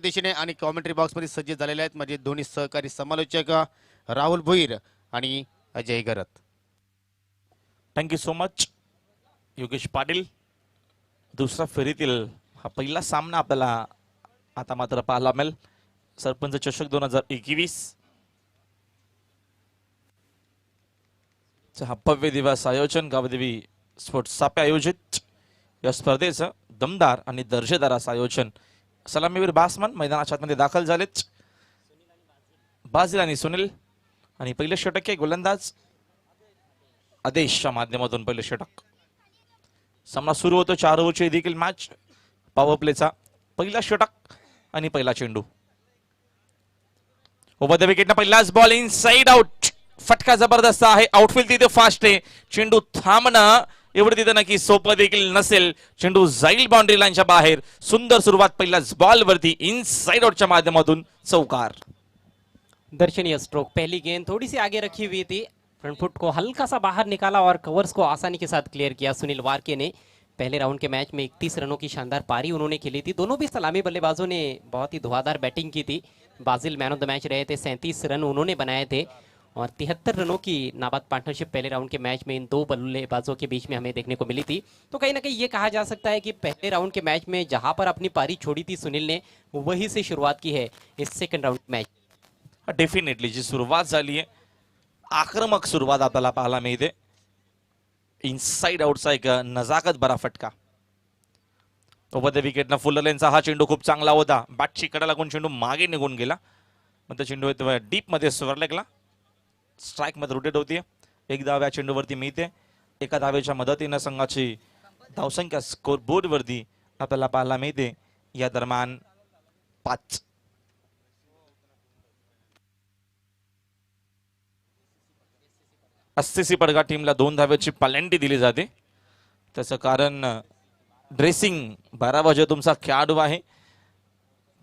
दिशेने आणि commentary box मध्ये सज्ज झालेले आहेत माझे दोन्ही सहकारी समालोचक राहुल भोईर आणि Ajay Garat. Thank you so much Yogesh Patil. दुसरा फेरीतील हा पहिला सामना आपल्याला आता मात्र पाहायला मिळेल. सरपंच चषक 2021 हा भव्य दिवस आयोजन गावदेवी स्पोर्ट्स सापे आयोजित या स्पर्धेचं दमदार आणि दर्जेदार असं आयोजन. सलामीवीर बासमन मैदानाच्या आतमध्ये दाखल झालेच. बाजिल आणि सुनील आणि पहिले षटक आहे गोलंदाज आदेशच्या माध्यमातून पहिले षटक. सामना सुरू होतो 4 ओव्हरची देखील मॅच. पॉवर प्लेचा पहिला षटक आणि पहिला चेंडू. ओव्हर द विकेटनं पहिलाच बॉल इन साइड आउट. फटका जबरदस्त आहे. आउटफील्ड तिथे फास्ट आहे. चेंडू थांबणं एवढं तिथे नक्की सोपं देखील नसेल. चेंडू जाईल बाउंड्री लाईनच्या बाहेर. सुंदर सुरुवात पहिल्याच बॉल वरती इन साइड आउटच्या माध्यमातून चौकार. दर्शनीय स्ट्रोक. पहली गेंद थोड़ी सी आगे रखी हुई थी, फ्रंट फुट को हल्का सा बाहर निकाला और कवर्स को आसानी के साथ क्लियर किया सुनील वारके ने. पहले राउंड के मैच में 31 रनों की शानदार पारी उन्होंने खेली थी. दोनों भी सलामी बल्लेबाजों ने बहुत ही धुआंधार बैटिंग की थी. बाजिल मैन ऑफ द मैच रहे थे. 37 रन उन्होंने बनाए थे और 73 रनों की नाबाद पार्टनरशिप पहले राउंड के मैच में इन दो बल्लेबाजों के बीच में हमें देखने को मिली थी. तो कहीं ना कहीं ये कहा जा सकता है कि पहले राउंड के मैच में जहां पर अपनी पारी छोड़ी थी सुनील ने, वहीं से शुरुआत की है इस सेकंड राउंड मैच. डेफिनेटली जी सुरुवात झाली आहे आक्रमक सुरुवात आपल्याला पाहायला मिळते. इनसाइड आउटचा एक नजाकत बरा फटका. ओव्हर द विकेटनं फुलरलेनचा हा चेंडू खूप चांगला होता. बॅटची कडा लागून चेंडू मागे निघून गेला. मग तो चेंडू डीप मध्ये स्वर्लेगला. स्ट्राइक मध्ये रोटेट होतीये. एक धाव या चेंडूवरती मिळते. एका धावेच्या मदतीनं संघाची धावसंख्या स्कोर बोर्ड वरती आपल्याला पाहायला मिळते. या दरम्यान 5 80 पडगा टीमला 2 धावेची पॅलेंटी दिली जाते. त्याचं कारण ड्रेसिंग 12 वाजे तुमचा खेळाडू आहे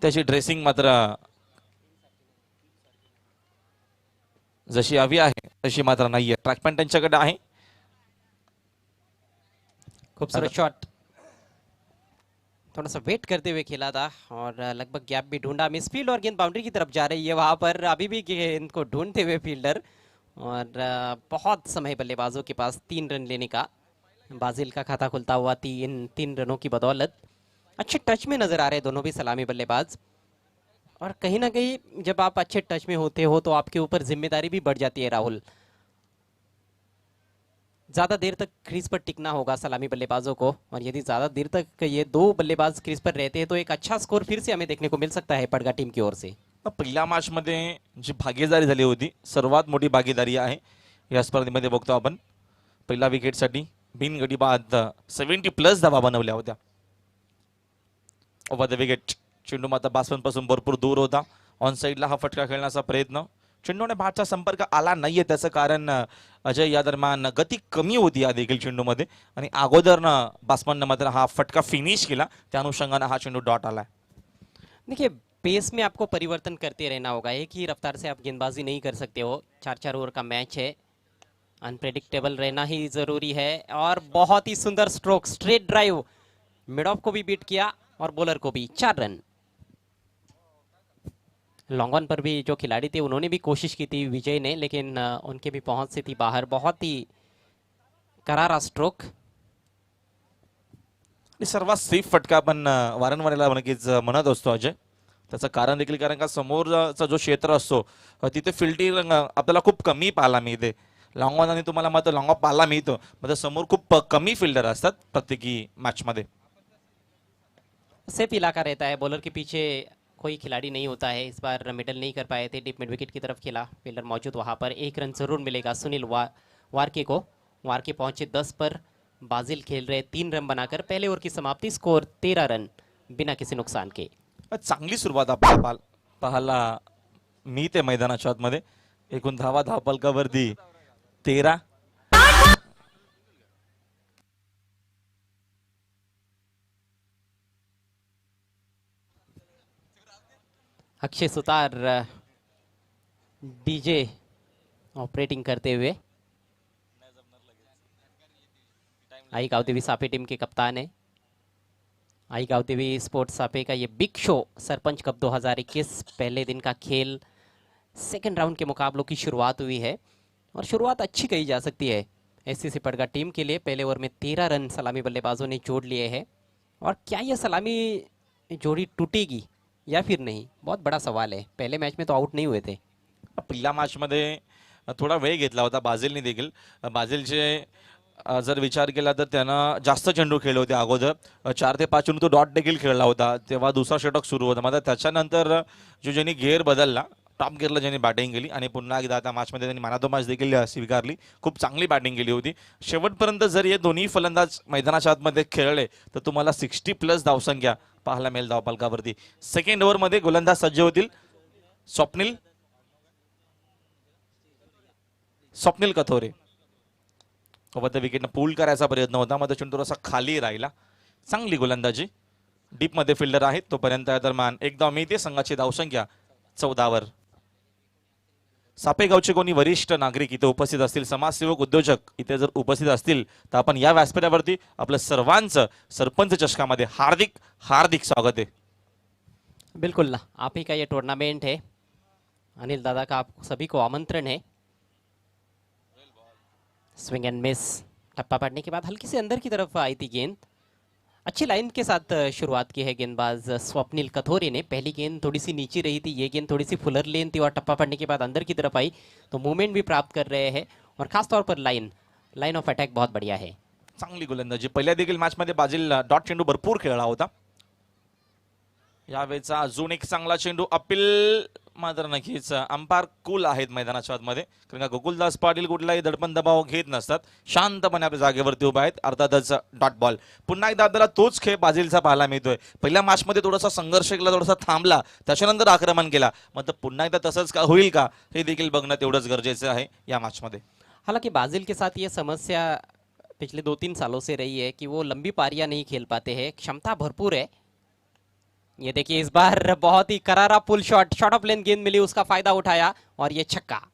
त्याची ड्रेसिंग मात्र जशी हवी आहे तशी मात्र नाहीये. ट्रॅक पॅन्ट त्यांच्याकडे आहे. खूबसूरत शॉट. थोड़ा सा वेट करते हुए खेला था और लगभग गैप भी ढूंढा. मिसफील्ड और गेंद बाउंड्री की तरफ जा रही है. वहां पर अभी भी गेंद को ढूंढते हुए फील्डर और बहुत समय बल्लेबाजों के पास 3 रन लेने का. बाजिल का खाता खुलता हुआ 3 रनों की बदौलत. अच्छे टच में नजर आ रहे दोनों भी सलामी बल्लेबाज. और कहीं ना कहीं जब आप अच्छे टच में होते हो तो आपके ऊपर जिम्मेदारी भी बढ़ जाती है राहुल. ज़्यादा देर तक क्रीज पर टिकना होगा सलामी बल्लेबाजों को और यदि ज़्यादा देर तक ये दो बल्लेबाज क्रीज पर रहते हैं तो एक अच्छा स्कोर फिर से हमें देखने को मिल सकता है पडगा टीम की ओर से. पहिल्या मॅच मध्ये जी भागीदारी झाली होती सर्वात मोठी भागीदारी आहे या स्पर्धेमध्ये बघतो आपण. पहिला विकेटसाठी बिनगडी बाद 70+ धावा बनवल्या होत्या. ओव्हर द विकेट चेंडू मात्र बॅट्समन पासून भरपूर दूर होता. ऑन साइडला हा फटका खेळण्याचा प्रयत्न. चेंडूने बॅटचा संपर्क आला नाहीये त्याचं कारण अजय या दरम्यान गती कमी होती या देखील चेंडूमध्ये आणि अगोदरनं बॅट्समनने मात्र हा फटका फिनिश केला. त्या अनुषंगाने हा चेंडू डॉट आलाय. देखिए पेस में आपको परिवर्तन करते रहना होगा. एक ही रफ्तार से आप गेंदबाजी नहीं कर सकते हो. 4-4 ओवर का मैच है. अनप्रेडिक्टेबल रहना ही जरूरी है. और बहुत ही सुंदर stroke. Straight drive. Mid of को भी बीट किया और बॉलर को भी. 4 रन. लॉन्ग ऑन पर भी जो खिलाड़ी थे उन्होंने भी कोशिश की थी विजय ने, लेकिन उनके भी पहुंच से थी बाहर. बहुत ही करारा स्ट्रोक. सर्वात सेफ फटका आपण वारंवार नक्कीच म्हणत असतो अजय. त्याचं कारण देखील कारण का समोरचा जो क्षेत्र असतो तिथे फिल्डिंग आपल्याला खूप कमी पाहायला मिळते. लॉंग ऑन आणि तुम्हाला मात्र लॉंग ऑफ पाहायला मिळतं. म्हणजे समोर खूप कमी फिल्डर असतात प्रत्येकी मॅच मध्ये. सेफ इलाका रहता है. बॉलर के पीछे कोई खिलाड़ी नहीं होता है. इस बार मिडल नहीं कर पाए थे. डीप मिड विकेट की तरफ खेला. फील्डर मौजूद वहां पर. 1 रन जरूर मिलेगा सुनील वारके को. वारके पहुंचे 10 पर. बाजिल खेल रहे 3 रन बनाकर. पहले ओवर की समाप्ति. स्कोर 13 रन बिना किसी नुकसान के. चांगली सुरुवात आपल्याला पाहायला मिळते मैदानाच्या आतमध्ये. एकूण धावा धावपलकावरती 13. अक्षय सुतार डीजे ऑपरेटिंग करते हुए. आई गावदेवी सापे टीम के कप्तान है आई गाँव देवी स्पोर्ट्स सापे का ये बिग शो सरपंच कप 2021 पहले दिन का खेल सेकंड राउंड के मुकाबलों की शुरुआत हुई है और शुरुआत अच्छी कही जा सकती है एससी सिपड़गा टीम के लिए। पहले ओवर में 13 रन सलामी बल्लेबाजों ने जोड़ लिए हैं और क्या ये सलामी जोड़ी टूटेगी या फिर नहीं, बहुत बड़ा सवाल है। पहले मैच में तो आउट नहीं हुए थे। पहिल्या मॅच मध्ये थोडा वेळ घेतला होता बाझिलने देखील. बाझिलचे जर विचार केला तर त्यानं जास्त चेंडू खेळले होते अगोदर. 4 ते 5 चेंडू तो डॉट देखील खेळला होता, तेव्हा दुसरा षटक सुरू होता. मात्र त्याच्यानंतर जो ज्यांनी गेअर बदलला, टॉप गिअरला ज्यांनी बॅटिंग केली आणि पुन्हा एकदा आता मॅचमध्ये त्यांनी मॅन ऑफ द मॅच देखील स्वीकारली. खूप चांगली बॅटिंग केली होती. शेवटपर्यंत जर हे दोन्ही फलंदाज मैदानाच्या आतमध्ये खेळले तर तुम्हाला 60+ धावसंख्या पाहायला मिळेल धावफलकावरती. सेकंड ओव्हरमध्ये गोलंदाज सज्ज होतील. स्वप्नील कथोरे सोबत विकेटनं पूल करायचा प्रयत्न होता, मात्र चेंडू थोडासा खाली राहिला. चांगली गोलंदाजी, डीप मध्ये फिल्डर आहेत तोपर्यंत या दरम्यान एकदा मिळते संघाची धावसंख्या 14वर. सापेगावचे कोणी वरिष्ठ नागरिक इथे उपस्थित असतील, समाजसेवक, उद्योजक इथे जर उपस्थित असतील तर आपण या व्यासपीठावरती आपलं सर्वांचं सरपंच चषकामध्ये हार्दिक हार्दिक स्वागत आहे. बिल्कुल, आप ही का ये टूर्नामेंट है। अनिल दादा का आप सभी को आमंत्रण है। स्विंग एंड मिस, टप्पा पड़ने के बाद हल्की से अंदर की तरफ आई थी गेंद। अच्छी लाइन के साथ शुरुआत की है गेंदबाज स्वप्निल कथोरे ने। पहली गेंद थोड़ी सी नीचे रही थी, ये गेंद थोड़ी सी फुलर लेन थी और टप्पा पड़ने के बाद अंदर की तरफ आई तो मूवमेंट भी प्राप्त कर रहे हैं और खासतौर पर लाइन ऑफ अटैक बहुत बढ़िया है। चांगली गोलंदाजी. पहिल्या देखील मॅचमध्ये बाजील डॉट चेंडू भरपूर खेळला होता. यावेळेचा अजून एक चांगला चेंडू अपील, मात्र नक्कीच अंपायर कूल आहेत मैदानाच्या आतमध्ये, कारण का गोकुलदास पाटील कुठलाही दडपण दबाव घेत नसतात, शांतपणे आपल्या जागेवरती उभा आहेत. अर्थातच डॉट बॉल. पुन्हा एकदा आपल्याला तोच खेळ बाजीलचा पाहायला मिळतोय. पहिल्या मॅचमध्ये थोडासा संघर्ष केला, थोडासा थांबला, त्याच्यानंतर आक्रमण केला, मात्र पुन्हा एकदा तसंच का होईल का हे देखील बघणं तेवढंच गरजेचं आहे या मॅचमध्ये. हालांकि बाजिल के साथ ये समस्या पिछले 2-3 सालों से रही है कि वो लंबी पारियां नहीं खेल पाते हैं। क्षमता भरपूर है। ये देखिए इस बार बहुत ही करारा पुल शॉट ऑफ लेंथ गेंद मिली, उसका फायदा उठाया और ये छक्का।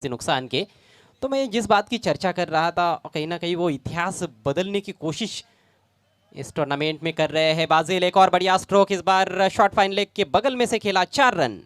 नुकसान के, तो मैं जिस बात की चर्चा कर रहा था कहीं ना कहीं वो इतिहास बदलने की कोशिश इस टूर्नामेंट में कर रहे हैं बाजिल। एक और बढ़िया स्ट्रोक, इस बार शॉर्ट फाइन लेग के बगल में से खेला, 4 रन।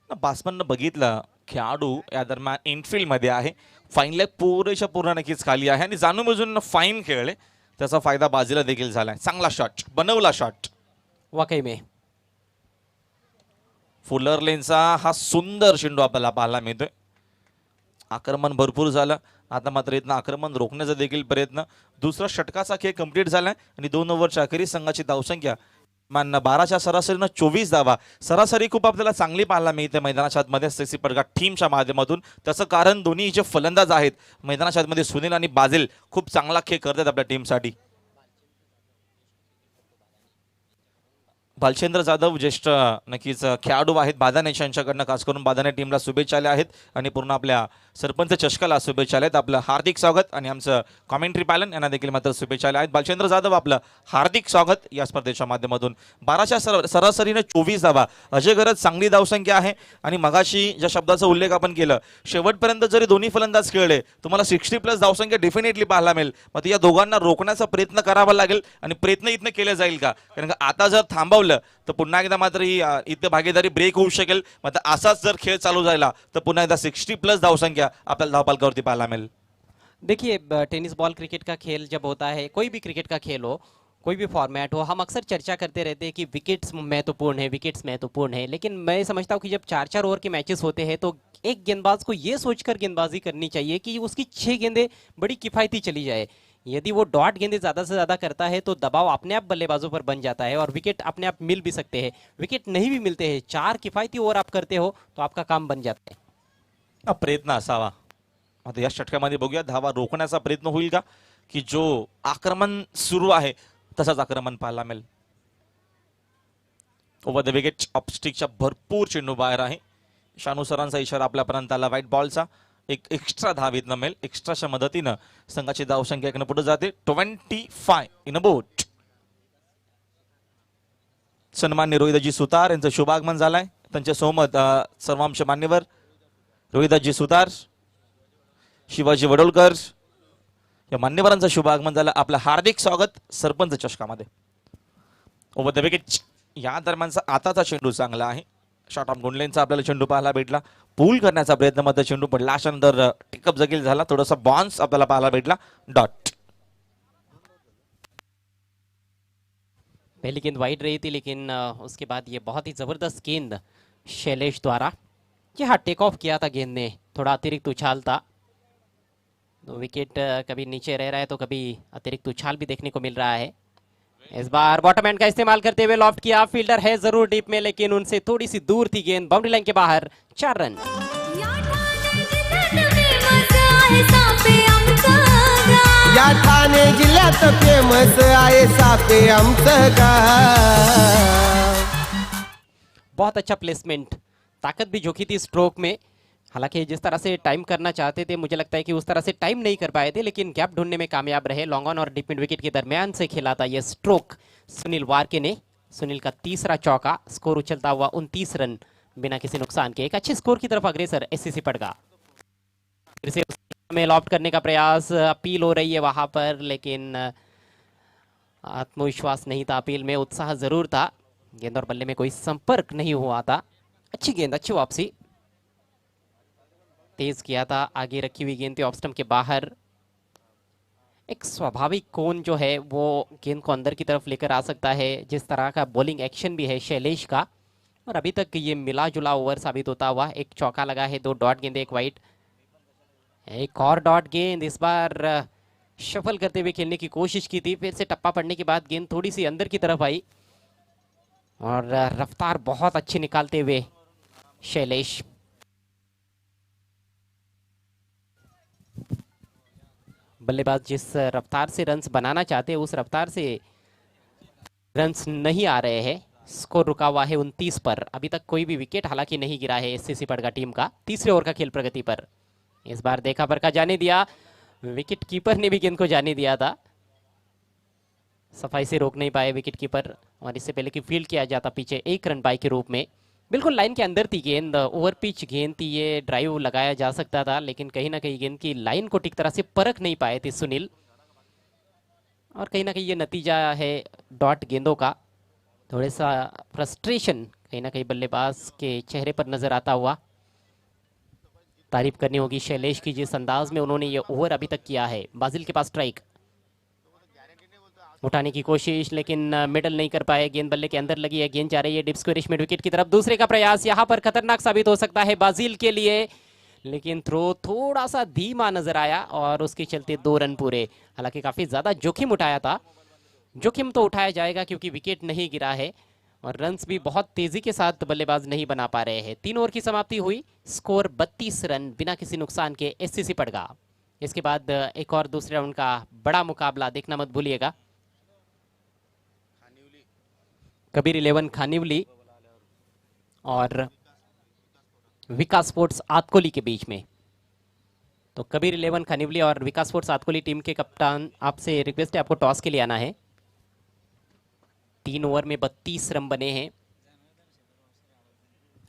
बासमननं बघितलं खेळाडू या दरम्यान इनफिल्ड मध्ये आहे, फाईन लेग पुरेशा पूर्ण नक्कीच खाली आहे आणि जाणून बुजून फाईन खेळले, त्याचा फायदा बाजीला देखील झालाय. चांगला शॉट बनवला, शॉट वाकई में फुलर लेनचा हा सुंदर चेंडू आपल्याला पाहायला मिळतोय. आक्रमण भरपूर झालं, आता मात्र इथनं आक्रमण रोखण्याचा देखील प्रयत्न. दुसरा षटकाचा खेळ कंप्लीट झालाय आणि 2 ओव्हरच्या अखेरीस संघाची धावसंख्या 12च्या सरासरीनं 24 धावा. सरासरी खूप आपल्याला चांगली पाहायला मिळते मैदानाच्या आतमध्ये एससी पडगा टीमच्या माध्यमातून. त्याचं कारण दोन्ही जे फलंदाज आहेत मैदानाच्या आतमध्ये सुनील आणि बाजिल खूप चांगला खेळ करतात आपल्या टीमसाठी. भालचंद्र जाधव ज्येष्ठ नक्कीच खेळाडू आहेत बादाने, यांच्याकडनं खास करून बादाने टीमला शुभेच्छा आल्या आहेत आणि पूर्ण आपल्या सरपंच चषकाला शुभेच्छा आल्या आहेत. आपलं हार्दिक स्वागत आणि आमचं कॉमेंट्री पॅनल यांना देखील मात्र शुभेच्छा आल्या आहेत. भालचंद्र जाधव आपलं हार्दिक स्वागत या स्पर्धेच्या माध्यमातून. 12च्या सरासरीने 24 धावा, अजय गरज चांगली धावसंख्या आहे. आणि मगाशी ज्या शब्दाचा उल्लेख आपण केलं, शेवटपर्यंत जरी दोन्ही फलंदाज खेळले तुम्हाला 60+ धावसंख्या डेफिनेटली पाहायला मिळेल. मग या दोघांना रोखण्याचा प्रयत्न करावा लागेल आणि प्रयत्न इथनं केले जाईल का, कारण का आता जर थांबवलं तर पुन्हा एकदा मात्र ही इथे भागीदारी ब्रेक होऊ शकेल. मात्र असाच जर खेळ चालू झाला तर पुन्हा एकदा 60+ धावसंख्या आपल्याला धावपालकावरती पाहायला मिळेल. देखिए टेनिस बॉल क्रिकेट का खेल जब होता है, कोई भी क्रिकेट का खेल हो, कोई भी फॉर्मेट हो, हम अक्सर चर्चा करते रहते हैं कि विकेट्स महत्वपूर्ण है, विकेट्स महत्वपूर्ण है, लेकिन मैं समझता हूँ कि जब 4-4 ओवर के मैचेस होते हैं तो एक गेंदबाज को ये सोचकर गेंदबाजी करनी चाहिए कि उसकी 6 गेंदें बड़ी किफायती चली जाए। यदि वो डॉट गेंदें ज़्यादा से ज़्यादा करता है तो दबाव अपने आप बल्लेबाजों पर बन जाता है और विकेट अपने आप मिल भी सकते हैं। विकेट नहीं भी मिलते हैं, 4 किफायती ओवर आप करते हो तो आपका काम बन जाता है। प्रयत्न असावा। आता या षटकामध्ये बघूया धावा रोखण्याचा प्रयत्न होईल का, की जो आक्रमण सुरू आहे तसंच आक्रमण पाहायला मिळेल. ओव्हर द विकेट ऑपस्टिकच्या भरपूर चेंडू बाहेर आहे. शानू सरांचा इशारा आपल्यापर्यंत आला व्हाईट बॉलचा. एक एक्स्ट्रा धाव इथनं मिळेल. एक्स्ट्राच्या मदतीनं संघाची धावसंख्या इकडनं पुढे जाते 25 इन अ बोट. सन्मान्य रोहिदाजी सुतार यांचं शुभागमन झालंय. त्यांच्या सोबत सर्वांश मान्यवर रोहिदाजी सुतार, शिवाजी वडोलकर या मान्यवरांचं शुभागमन झालं. आपलं हार्दिक स्वागत सरपंच चषकामध्ये. ओव्हर द विकेट या दरम्यानचा आताचा चेंडू चांगला आहे. शॉर्ट ऑफ गुंडलेनचा आपल्याला चेंडू पाहायला भेटला. पूल करण्याचा प्रयत्न मध्ये चेंडू पडला. अशानंतर टिकअप जगील झाला. थोडासा बॉन्स आपल्याला पाहायला भेटला. डॉट. पहली गेंद वाइड रही थी, लेकिन उसके बाद ये बहुत ही ज़बरदस्त गेंद शैलेश द्वारा, ये हाँ टेक ऑफ किया था गेंद ने, थोड़ा अतिरिक्त उछाल था. तो विकेट कभी नीचे रह रहा है तो कभी अतिरिक्त उछाल भी देखने को मिल रहा है. इस बार बॉटम हैंड का इस्तेमाल करते हुए लॉफ्ट किया. फील्डर है जरूर डीप में, लेकिन उनसे थोड़ी सी दूर थी गेंद. बाउंड्री लाइन के बाहर 4 रन. या ठाणे जिल्ह्यात फेमस आहे सापे आमचं गाव. बहुत अच्छा प्लेसमेंट, ताकत भी जोखी थी स्ट्रोक में. हालांकि जिस तरह से टाइम करना चाहते थे, मुझे लगता है कि उस तरह से टाइम नहीं कर पाए थे, लेकिन गैप ढूंढने में कामयाब रहे. लॉन्ग ऑन और डीप मिड विकेट के दरमियान से खेला था यह स्ट्रोक सुनील वारके ने. सुनील का तीसरा चौका. स्कोर उछलता हुआ 29 रन बिना किसी नुकसान के. एक अच्छे स्कोर की तरफ अग्रेसर एससीसी पड़गा. फिर से में लॉफ्ट करने का प्रयास, अपील हो रही है वहां पर, लेकिन आत्मविश्वास नहीं था अपील में, उत्साह जरूर था. गेंद और बल्ले में कोई संपर्क नहीं हुआ था. अच्छी गेंद, अच्छी वापसी, तेज किया था. आगे रखी हुई गेंद थी ऑफ स्टंप के बाहर. एक स्वाभाविक कोण जो है वो गेंद को अंदर की तरफ लेकर आ सकता है. जिस तरह का बॉलिंग एक्शन भी है शैलेश का, और अभी तक ये मिला जुला ओवर साबित होता हुआ. एक चौका लगा है, 2 डॉट गेंद, एक वाइट, एक और डॉट गेंद. इस बार शफल करते हुए खेलने की कोशिश की थी. फिर से टप्पा पड़ने के बाद गेंद थोड़ी सी अंदर की तरफ आई और रफ्तार बहुत अच्छी निकालते हुए शैलेश. बल्लेबाज जिस रफ्तार से रन्स बनाना चाहते हैं उस रफ्तार से रन्स नहीं आ रहे हैं. स्कोर रुका हुआ है 29 पर. अभी तक कोई भी विकेट हालांकि नहीं गिरा है एससीसी पड़गा टीम का. तीसरे ओवर का खेल प्रगति पर. इस बार देखा पर का जाने दिया. विकेट कीपर ने भी गेंद को जाने दिया था. सफाई से रोक नहीं पाए विकेट कीपर, और इससे पहले कि फील्ड किया जाता पीछे 1 रन बाई के रूप में. बिल्कुल लाइन के अंदर थी गेंद, ओवर पिच गेंद थी. ये ड्राइव लगाया जा सकता था, लेकिन कहीं ना कहीं गेंद की लाइन को ठीक तरह से परख नहीं पाए थे सुनील, और कहीं ना कहीं ये नतीजा है डॉट गेंदों का. थोड़ा सा फ्रस्ट्रेशन कहीं ना कहीं बल्लेबाज के चेहरे पर नजर आता हुआ. तारीफ करनी होगी शैलेश की, जिस अंदाज में उन्होंने ये ओवर अभी तक किया है. बाजिल के पास स्ट्राइक, उठाने की कोशिश, लेकिन मिडल नहीं कर पाए. गेंद बल्ले के अंदर लगी है. गेंद जा रही है डीप स्क्वेरिश मिड विकेट की तरफ. दूसरे का प्रयास यहाँ पर खतरनाक साबित हो सकता है बाजिल के लिए, लेकिन थ्रो थोड़ा सा धीमा नजर आया और उसके चलते 2 रन पूरे. हालांकि काफी ज्यादा जोखिम उठाया था. जोखिम तो उठाया जाएगा क्योंकि विकेट नहीं गिरा है और रन्स भी बहुत तेजी के साथ बल्लेबाज नहीं बना पा रहे हैं. 3 ओवर की समाप्ति हुई. स्कोर 32 रन बिना किसी नुकसान के एससीसी पड़गा. इसके बाद एक और दूसरे राउंड का बड़ा मुकाबला देखना मत भूलिएगा. कबीर 11 खानिवली और विकास स्पोर्ट्स आतकोली के बीच में. तो कबीर 11 खानिवली और विकास स्पोर्ट्स आतकोली टीम के कप्तान, आपसे रिक्वेस्ट है आपको टॉस के लिए आना है. 3 ओवर में 32 रन बने हैं.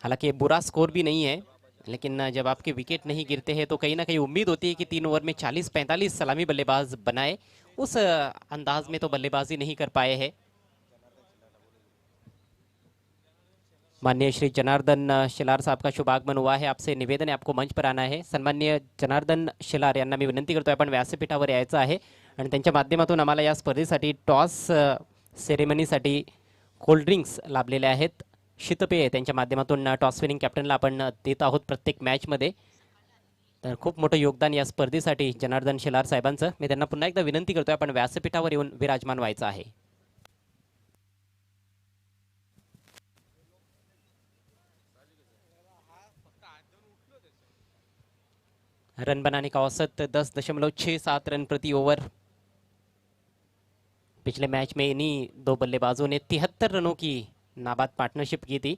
हालांकि बुरा स्कोर भी नहीं है, लेकिन जब आपके विकेट नहीं गिरते हैं तो कहीं ना कहीं उम्मीद होती है कि 3 ओवर में 40-45 सलामी बल्लेबाज बनाए. उस अंदाज में तो बल्लेबाजी नहीं कर पाए हैं. माननीय श्री जनार्दन शिलार साहब का शुभ आगमन हुआ है. आपसे निवेदन आहे आपको मंच पर आना है. सन्मान्य जनार्दन शिलार यांना मी विनंती करतोय आपण व्यासपीठावर यायचं आहे आणि त्यांच्या माध्यमातून आम्हाला या स्पर्धेसाठी टॉस सेरेमनीसाठी कोल्ड्रिंक्स लाभलेले आहेत. शीतपेय त्यांच्या माध्यमातून टॉस विनिंग कॅप्टनला आपण देत आहोत प्रत्येक मॅचमध्ये. तर खूप मोठं योगदान या स्पर्धेसाठी जनार्दन शेलार साहेबांचं. मी त्यांना पुन्हा एकदा विनंती करतोय, आपण व्यासपीठावर येऊन विराजमान व्हायचं आहे. रन बनाने का औसत 10.67 रन प्रति ओवर. पिछले मैच में इन्हीं दो बल्लेबाजों ने 73 रनों की नाबाद पार्टनरशिप की थी.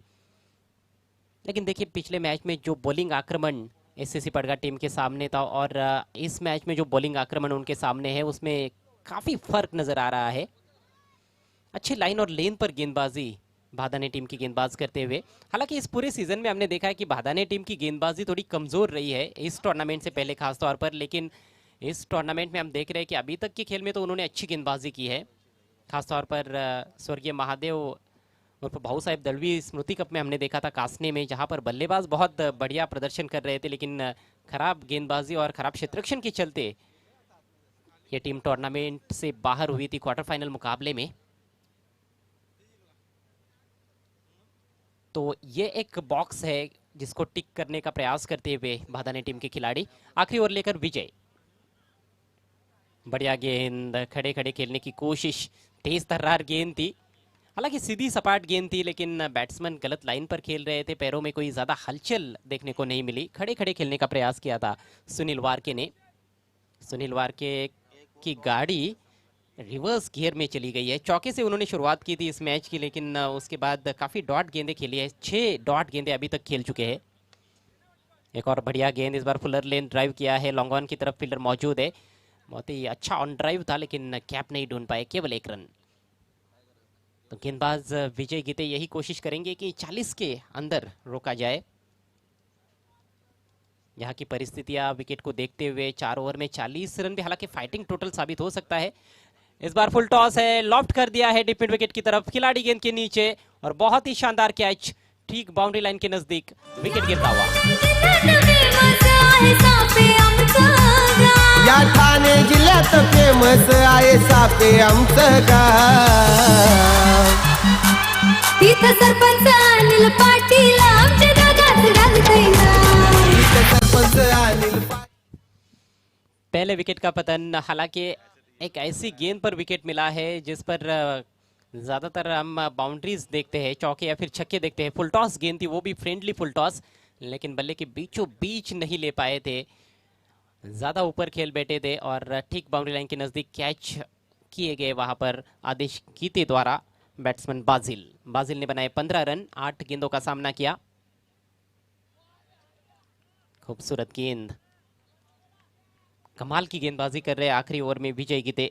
लेकिन देखिए पिछले मैच में जो बॉलिंग आक्रमण एससीसी पड़गा टीम के सामने था और इस मैच में जो बॉलिंग आक्रमण उनके सामने है उसमें काफ़ी फर्क नज़र आ रहा है. अच्छी लाइन और लेन पर गेंदबाजी भादाने टीम की गेंदबाज करते हुए. हालांकि इस पूरे सीजन में हमने देखा है कि भादाने टीम की गेंदबाजी थोड़ी कमज़ोर रही है इस टूर्नामेंट से पहले खास तौर पर. लेकिन इस टूर्नामेंट में हम देख रहे हैं कि अभी तक के खेल में तो उन्होंने अच्छी गेंदबाजी की है. खासतौर पर स्वर्गीय महादेव उर्फ भाऊ साहेब दलवी स्मृति कप में हमने देखा था कासने में, जहां पर बल्लेबाज बहुत बढ़िया प्रदर्शन कर रहे थे, लेकिन खराब गेंदबाजी और खराब क्षेत्ररक्षण के चलते ये टीम टूर्नामेंट से बाहर हुई थी क्वार्टर फाइनल मुकाबले में. तो ये एक बॉक्स है जिसको टिक करने का प्रयास करते हुए भादाने टीम के खिलाड़ी. आखिरी ओवर लेकर विजय. बढ़िया गेंद, खड़े खड़े खेलने की कोशिश, तेज तर्रार गेंद थी. हालांकि सीधी सपाट गेंद थी, लेकिन बैट्समैन गलत लाइन पर खेल रहे थे. पैरों में कोई ज़्यादा हलचल देखने को नहीं मिली. खड़े खड़े खेलने का प्रयास किया था सुनील वारके ने. सुनील वारके की गाड़ी रिवर्स गियर में चली गई है. चौके से उन्होंने शुरुआत की थी इस मैच की, लेकिन उसके बाद काफ़ी डॉट गेंदें खेली है. 6 डॉट गेंदें अभी तक खेल चुके हैं. एक और बढ़िया गेंद, इस बार फुलर लेन ड्राइव किया है. लॉन्ग ऑन की तरफ फील्डर मौजूद है. बहुत ही अच्छा ऑन ड्राइव था, लेकिन कैप नहीं ढूंढ पाए, केवल 1 रन. तो गेंदबाज विजय गीते यही कोशिश करेंगे कि 40 के अंदर रोका जाए. यहाँ की परिस्थितियां विकेट को देखते हुए 4 ओवर में 40 रन भी हालांकि फाइटिंग टोटल साबित हो सकता है. इस बार फुल टॉस है, लॉफ्ट कर दिया है डीप मिड विकेट की तरफ, खिलाड़ी गेंद के नीचे और बहुत ही शानदार कैच ठीक बाउंड्री लाइन के नजदीक. विकेट गिरता हुआ. या ठाणे जिल्ह्यात फेमस आहे सापे आमचं गाव. तिथं सरपंच अनिल पाटील आमच्या गावात घालतंय नाव. इथं सरपंच अनिल पहले विकेट का पतन. हालांकि एक ऐसी गेंद पर विकेट मिला है जिस पर ज़्यादातर हम बाउंड्रीज देखते हैं, चौके या फिर छक्के देखते हैं. फुल टॉस गेंद थी, वो भी फ्रेंडली फुल टॉस, लेकिन बल्ले के बीचों बीच नहीं ले पाए थे. ज़्यादा ऊपर खेल बैठे थे और ठीक बाउंड्री लाइन के नज़दीक कैच किए गए वहाँ पर आदेश गीते द्वारा. बैट्समैन बाजिल ने बनाए 15 रन, 8 गेंदों का सामना किया. खूबसूरत गेंद, कमाल की गेंदबाजी कर रहे हैं आखिरी ओवर में विजय गीते.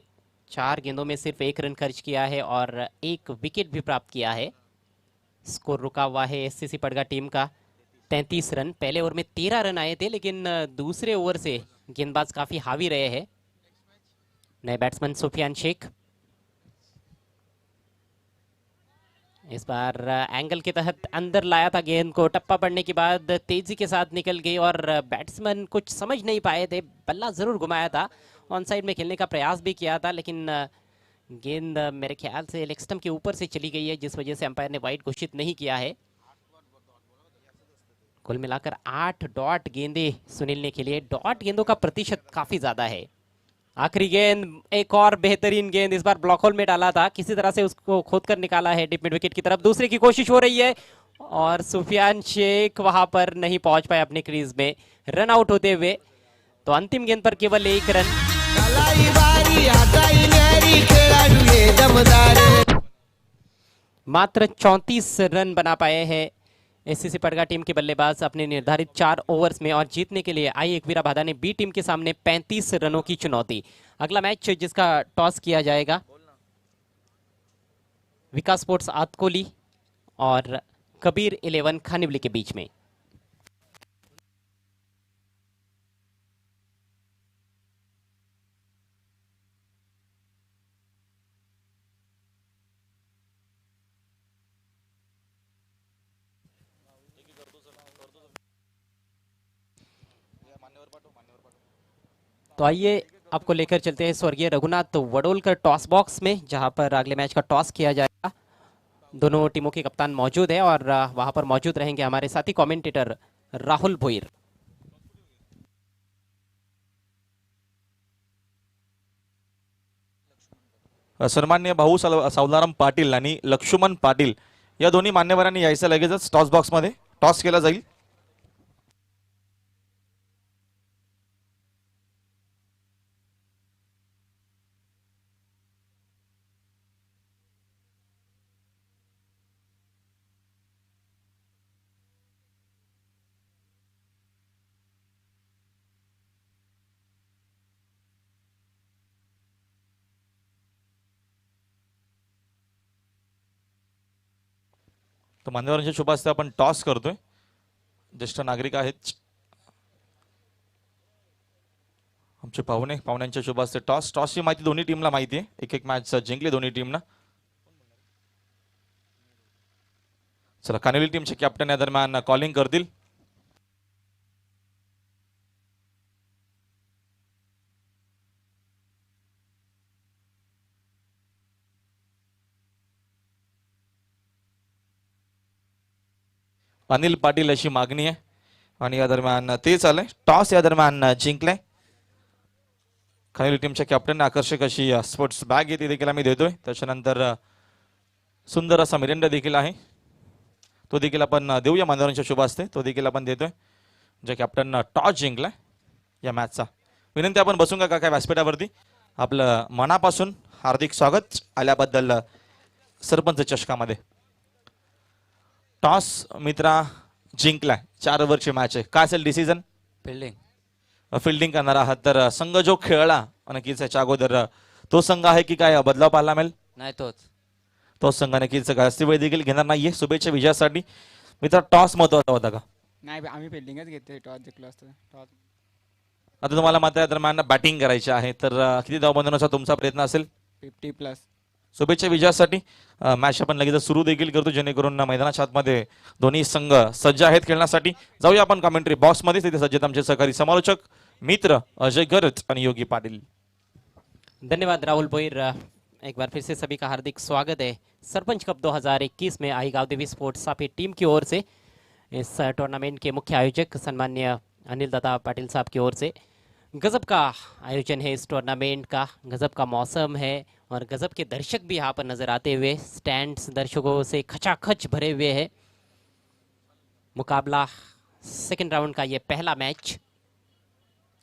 4 गेंदों में सिर्फ 1 रन खर्च किया है और 1 विकेट भी प्राप्त किया है. स्कोर रुका हुआ है एससीसी पड़गा टीम का 33 रन. पहले ओवर में 13 रन आए थे, लेकिन दूसरे ओवर से गेंदबाज काफी हावी रहे हैं. नए बैट्समैन सुफियान शेख. इस बार एंगल के तहत अंदर लाया था गेंद को, टप्पा पड़ने के बाद तेजी के साथ निकल गई और बैट्समैन कुछ समझ नहीं पाए थे. बल्ला जरूर घुमाया था, ऑन साइड में खेलने का प्रयास भी किया था, लेकिन गेंद मेरे ख्याल से लेग स्टंप के ऊपर से चली गई है, जिस वजह से अंपायर ने वाइड घोषित नहीं किया है. कुल मिलाकर 8 डॉट गेंदें सुनील ने खेली है. डॉट गेंदों का प्रतिशत काफी ज्यादा है. आखिरी गेंद, एक और बेहतरीन गेंद, इस बार ब्लॉक होल में डाला था, किसी तरह से उसको खोद कर निकाला है डीप मिड विकेट की तरफ. दूसरे की कोशिश हो रही है और सुफियान शेख वहां पर नहीं पहुंच पाए अपने क्रीज में, रन आउट होते हुए. तो अंतिम गेंद पर केवल 1 रन. मात्र 34 रन बना पाए हैं एससीसी पड़गा टीम के बल्लेबाज अपने निर्धारित 4 ओवर्स में, और जीतने के लिए आई एकवीरा भादाने बी टीम के सामने 35 रनों की चुनौती. अगला मैच जिसका टॉस किया जाएगा विकास स्पोर्ट्स आतकोली और कबीर 11 खानिवली के बीच में. तो आइए आपको लेकर चलते हैं स्वर्गीय रघुनाथ वडोलकर टॉस बॉक्स में, जहां पर अगले मैच का टॉस किया जाएगा। दोनों टीमों के कप्तान मौजूद है और वहां पर मौजूद रहेंगे हमारे साथी कमेंटेटर राहुल भोईर। सन्मान्य भाऊ सावलाराम पाटील आणि लक्ष्मण पाटील या दोन्ही मान्यवरांनी यायचं लगेचच टॉस बॉक्स मध्ये टॉस केला जाईल। तर मान्यवरांच्या शुभ हस्ते आपण टॉस करतोय। ज्येष्ठ नागरिक आहेत आमचे पाहुण्यांच्या शुभ हस्ते टॉसची माहिती दोन्ही टीमला माहिती आहे। एक मॅच जिंकली दोन्ही टीमना। चला कानविल टीमचे कॅप्टन या दरम्यान कॉलिंग करतील। अनिल पाटील अशी मागणी आहे आणि या दरम्यान ते चालय। टॉस या दरम्यान जिंकलाय। खालील टीमच्या कॅप्टन आकर्षक अशी स्पोर्ट्स बॅग आहे ती देखील आम्ही देतोय। त्याच्यानंतर सुंदर असा मिरिंडा देखील आहे तो देखील आपण देऊया मान्यवरांच्या शुभ हस्ते, तो देखील आपण देतोय जे कॅप्टन टॉस जिंकलाय या मॅचचा। विनंती आपण बसून का काय व्यासपीठावरती। आपलं मनापासून हार्दिक स्वागत आल्याबद्दल सरपंच चषकामध्ये। टॉस मित्रा जिंकलाय, 4 ओव्हरची मॅच आहे। काय असेल डिसिजन? फिल्डिंग करणार आहात तर संघ जो खेळला नक्कीच याच्या अगोदर तो संघ आहे की काय बदलाव पाहायला मिळेल? नाही तोच संघ नक्कीच जास्ती वेळ देखील घेणार नाहीये। शुभेच्छा विजयासाठी। मित्रा टॉस महत्वाचा होता का? नाही आम्ही फिल्डिंगच घेते, टॉस जिंकलो असतो टॉस। आता तुम्हाला मात्र दरम्यान बॅटिंग करायची आहे तर किती धाव बनवण्याचा तुमचा प्रयत्न असेल? 50+। शुभेच्छा विजयासाठी। मॅच आपण लगेच सुरू देखील करतो जेणेकरून मैदानाच्या आतमध्ये दोन्ही संघ सज्ज आहेत खेळण्यासाठी। जाऊया आपण कमेंट्री बॉक्स मध्ये, तिथे सज्ज आमचे सहकारी समालोचक मित्र अजय गरज आणि योगी पाटील। धन्यवाद राहुल भोईर। एक बार फिर से सभी का हार्दिक स्वागत है सरपंच कप 2021 में आई गांव देवी स्पोर्ट्स साफी टीम की ओर से। इस टूर्नामेंट के मुख्य आयोजक सम्मान्य अनिल दादा पाटिल साहब की ओर से गजब का आयोजन है इस टूर्नामेंट का, गजब का मौसम है और गजब के दर्शक भी यहाँ पर नजर आते हुए, स्टैंड्स दर्शकों से खचाखच भरे हुए है। मुकाबला सेकंड राउंड का ये पहला मैच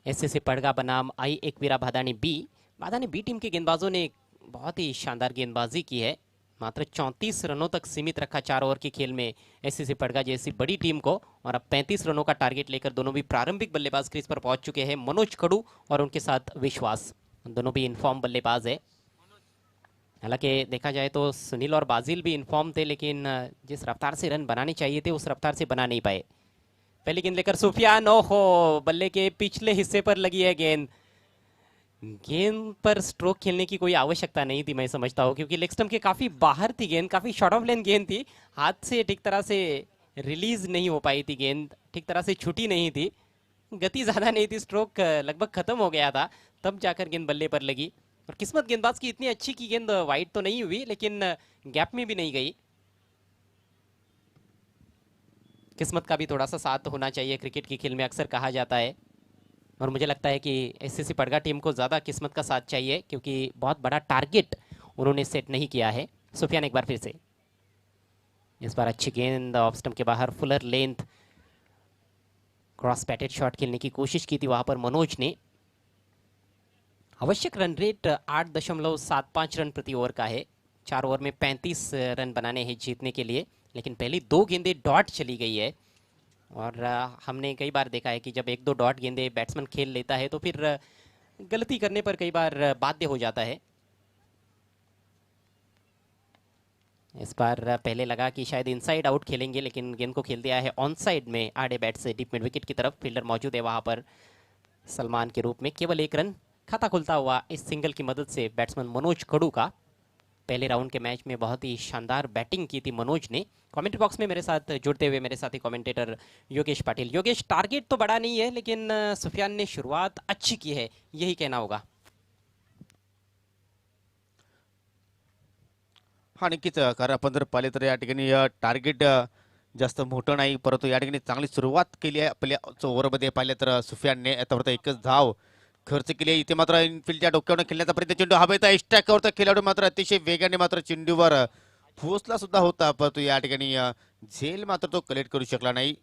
एसएससी पड़गा बनाम आई एकवीरा भादानी बी टीम के गेंदबाजों ने बहुत ही शानदार गेंदबाजी की है। मात्र 34 रनों तक सीमित रखा 4 ओवर के खेल में एसएससी पड़गा जैसी बड़ी टीम को, और अब 35 रनों का टारगेट लेकर दोनों भी प्रारंभिक बल्लेबाज क्रीज पर पहुंच चुके हैं। मनोज खड़ू और उनके साथ विश्वास, दोनों भी इनफॉर्म बल्लेबाज है। हालांकि देखा जाए तो सुनील और बाजिल भी इनफॉर्म थे, लेकिन जिस रफ्तार से रन बनाने चाहिए थे उस रफ्तार से बना नहीं पाए। पहली गेंद लेकर सुफियान, ओहो बल्ले के पिछले हिस्से पर लगी है गेंद पर स्ट्रोक खेलने की कोई आवश्यकता नहीं थी मैं समझता हूँ, क्योंकि लेग स्टंप के काफ़ी बाहर थी गेंद, काफ़ी शॉर्ट ऑफ लेन गेंद थी। हाथ से ठीक तरह से रिलीज नहीं हो पाई थी गेंद, ठीक तरह से छुटी नहीं थी, गति ज़्यादा नहीं थी, स्ट्रोक लगभग ख़त्म हो गया था, तब जाकर गेंद बल्ले पर लगी। और किस्मत गेंदबाज की इतनी अच्छी की गेंद वाइड तो नहीं हुई, लेकिन गैप में भी नहीं गई। किस्मत का भी थोड़ा सा साथ होना चाहिए, क्रिकेट के खेल में अक्सर कहा जाता है, और मुझे लगता है कि एसएससी पड़गा टीम को ज़्यादा किस्मत का साथ चाहिए, क्योंकि बहुत बड़ा टारगेट उन्होंने सेट नहीं किया है। सुफियान एक बार फिर से, इस बार अच्छी गेंद ऑफ स्टंप के बाहर, फुलर लेंथ क्रॉस पैटेड शॉट खेलने की कोशिश की थी वहाँ पर मनोज ने। आवश्यक रन रेट 8.75 रन प्रति ओवर का है। 4 ओवर में 35 रन बनाने हैं जीतने के लिए, लेकिन पहली 2 गेंदें डॉट चली गई है। और हमने कई बार देखा है कि जब 1-2 डॉट गेंदें बैट्समैन खेल लेता है तो फिर गलती करने पर कई बार बाध्य हो जाता है। इस बार पहले लगा कि शायद इनसाइड आउट खेलेंगे, लेकिन गेंद को खेल दिया है ऑन साइड में आड़े बैट से डीप मिड विकेट की तरफ। फील्डर मौजूद है वहां पर सलमान के रूप में। केवल 1 रन खाता खुलता हुआ इस सिंगल की मदद से बैट्समैन मनोज खड़ू का। पहले राउंड के मैच में बहुत ही शानदार बैटिंग की थी मनोज ने। कमेंट्री बॉक्स में मेरे साथ जुड़ते हुए मेरे साथी कमेंटेटर योगेश पाटिल। योगेश, टारगेट तो बड़ा नहीं है, लेकिन सुफियान ने शुरुआत अच्छी की है, यही कहना होगा। हा नक्कीच कारण आपण जर पाहिले तर या ठिकाणी टार्गेट जास्त मोठं नाही, परंतु या ठिकाणी चांगली सुरुवात केली आहे. आपल्या ओव्हरमध्ये पाहिलं तर सुफियानने आतापर्यंत एकच धाव खर्च केली आहे. इथे मात्र इनफिल्डच्या डोक्यावर खेळण्याचा प्रयत्न, चेंडू हवेत एक्स्ट्रा कव्हरचा खेळाडू मात्र अतिशय वेगाने मात्र चेंडूवर पोहोचला सुद्धा होता, परंतु या ठिकाणी झेल मात्र तो कलेक्ट करू शकला नाही.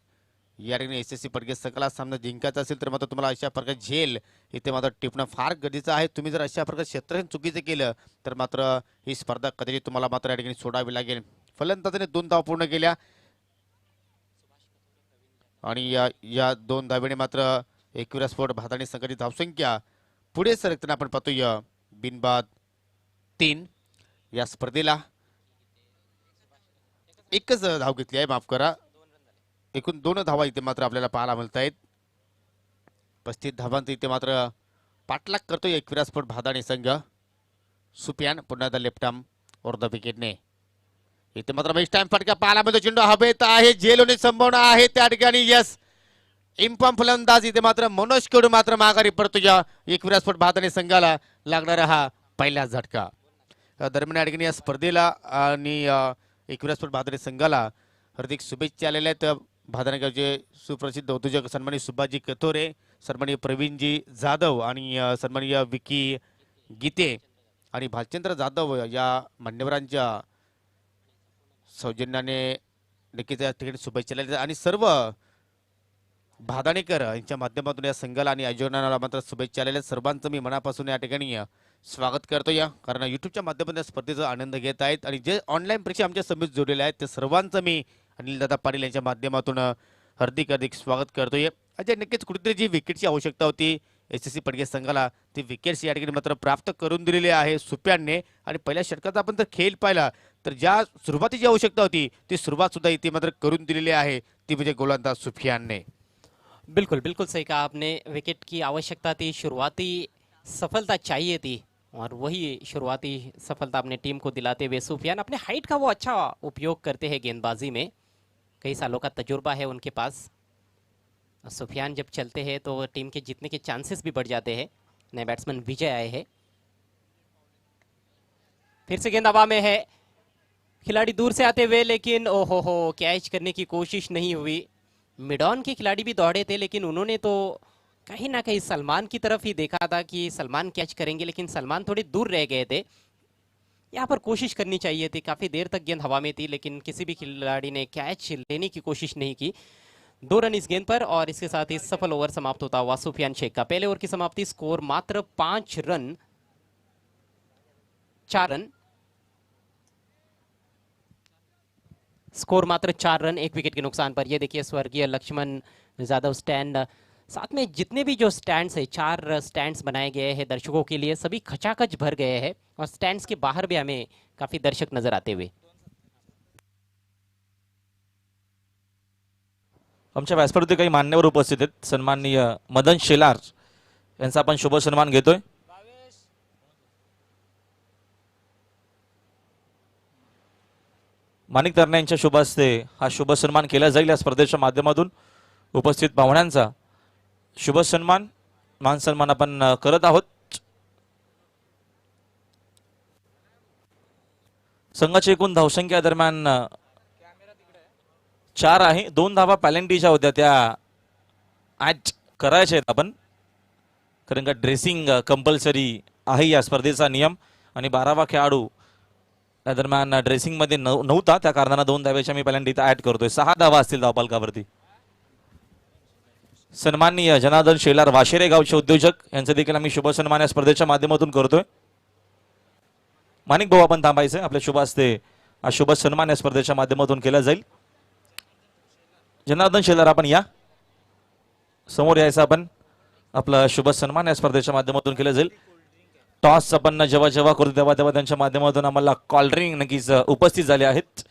या ठिकाणी SSC पडगे सकला सामना जिंकायचा असेल तर मात्र तुम्हाला अशा प्रकारे झेल इथे मात्र टिपणं फार गरजेचं आहे. तुम्ही जर अशा प्रकारे क्षेत्ररक्षण चुकीचं केलं तर मात्र ही स्पर्धा कदाचित तुम्हाला मात्र या ठिकाणी सोडावी लागेल. फलंदाजाने 2 धावा पूर्ण केल्या आणि या 2 धावेने मात्र एकविरा स्पोर्ट भादाणी संघाची धावसंख्या पुढे सरकताना आपण पाहतोय बिनबाद 3. या स्पर्धेला एकच धाव घेतली आहे, माफ करा, एकूण 2 धावा इथे मात्र आपल्याला पाहायला मिळत आहेत. 35 धावांचा इथे मात्र पाठलाग करतोय एकविरा स्पोर्ट भादाणी संघ. सुफियान पुन्हा द लेफ्ट आर्म और द विकेटने इथे मात्र बेस्ट टाइम फटका पाहायला मिळतो. चेंडू हवेत आहे, झेल होण्याची संभावना आहे त्या ठिकाणी. यस, इम्पॉम फलंदाज इथे मात्र मनोज कडू मात्र माघारी पडतो. या एकविरा स्पोर्ट भादाणी संघाला लागणारा हा पहिला झटका. दरम्यान या ठिकाणी या स्पर्धेला आणि एकविरा स्पोर्ट भादाणी संघाला हार्दिक शुभेच्छा आलेल्या आहेत. भादाणगावचे सुप्रसिद्ध उद्योजक सन्माननीय सुभाजी कथोरे, सन्माननीय प्रवीणजी जाधव आणि सन्माननीय विकी गीते आणि भालचंद्र जाधव या मान्यवरांच्या सौजन्याने नक्कीच या ठिकाणी शुभेच्छा दिल्या आणि सर्व भादाणेकर यांच्या माध्यमातून या संघाला आणि आयोजनाला मात्र शुभेच्छा आलेल्या. सर्वांचं मी मनापासून या ठिकाणी स्वागत करतो या, कारण युट्यूबच्या माध्यमातून या स्पर्धेचा आनंद घेत आहेत आणि जे ऑनलाईन परीक्षा आमच्या समित जोडलेले आहेत ते सर्वांचं मी अनिल दादा पाटील यांच्या माध्यमातून हार्दिक स्वागत करतोय. अजय, नक्कीच कुठेतरी जी विकेटची आवश्यकता होती SSC पडगे संघाला, ती विकेट्स या ठिकाणी मात्र प्राप्त करून दिलेली आहे सुप्यानने. आणि पहिल्या षटकाचा आपण जर खेळ पाहिला तर ज्या सुरुवातीची आवश्यकता होती ती सुरुवात सुद्धा इथे मात्र करून दिलेली आहे, ती म्हणजे गोलंदाज सुफियानने. बिल्कुल बिल्कुल सही कहा आपने, विकेट की आवश्यकता थी, शुरुआती सफलता चाहिए थी और वही शुरुआती सफलता अपने टीम को दिलाते हुए सुफियान अपने हाइट का वो अच्छा उपयोग करते हैं गेंदबाजी में, कई सालों का तजुर्बा है उनके पास. सुफियान जब चलते हैं तो टीम के जीतने के चांसेस भी बढ़ जाते हैं. नए बैट्समैन विजय आए हैं, फिर से गेंद हवा में है, खिलाड़ी दूर से आते हुए लेकिन ओहो हो कैच करने की कोशिश नहीं हुई. मिडॉन के खिलाड़ी भी दौड़े थे लेकिन उन्होंने तो कहीं ना कहीं सलमान की तरफ ही देखा था कि सलमान कैच करेंगे, लेकिन सलमान थोड़े दूर रह गए थे. यहाँ पर कोशिश करनी चाहिए थी, काफी देर तक गेंद हवा में थी लेकिन किसी भी खिलाड़ी ने कैच लेने की कोशिश नहीं की. 2 रन इस गेंद पर और इसके साथ ही सफल ओवर समाप्त होता हुआ सुफियान शेख का. पहले ओवर की समाप्ति, स्कोर मात्र 5 रन 4 रन, स्कोर मात्र 4 रन 1 विकेट के नुकसान पर. ये देखिए स्वर्गीय लक्ष्मण जाधव स्टैंड, साथ में जितने भी जो स्टैंड्स है, 4 स्टैंड्स बनाए गए हैं दर्शकों के लिए, सभी खचाखच भर गए हैं और स्टैंड्स के बाहर भी हमें काफी दर्शक नजर आते हुए. आमच्या व्यासपीठावरती काही मान्यवर उपस्थित आहेत. सन्माननीय मदन शेलार यांचा आपण शुभ सन्मान घेतोय. माणिक तरणे यांच्या शुभ हस्ते हा शुभ सन्मान केला जाईल. या स्पर्धेच्या माध्यमातून उपस्थित पाहुण्यांचा शुभ सन्मान, मान सन्मान आपण करत आहोत. संघाची एकूण धावसंख्या दरम्यान 4 आहे. 2 धावा पॅलेंटीच्या होत्या, त्या ॲट करायच्या आहेत आपण, कारण का ड्रेसिंग कंपल्सरी आहे या स्पर्धेचा नियम आणि 12वा खेळाडू त्या दरम्यान ड्रेसिंगमध्ये नव्हता, त्या कारणानं 2 धाव्याच्या मी पॅलेंटी इथं ॲड करतोय. 6 धावा असतील धावपालकावरती. सन्माननीय जनार्दन शेलार वाशेरे गावचे उद्योजक यांचे देखील आम्ही शुभ सन्मान या स्पर्धेच्या माध्यमातून करतोय. माणिक भाऊ आपण थांबायचं, आपल्या शुभ हस्ते हा शुभ सन्मान या स्पर्धेच्या माध्यमातून केला जाईल. जनार्दन शेलार आपण या समोर यायचं, आपण आपला शुभ सन्मान या स्पर्धेच्या माध्यमातून केला जाईल. टॉस आपण जेव्हा जेव्हा करू तेव्हा तेव्हा त्यांच्या माध्यमातून आम्हाला कॉल ड्रिंक नक्कीच उपस्थित झाले आहेत,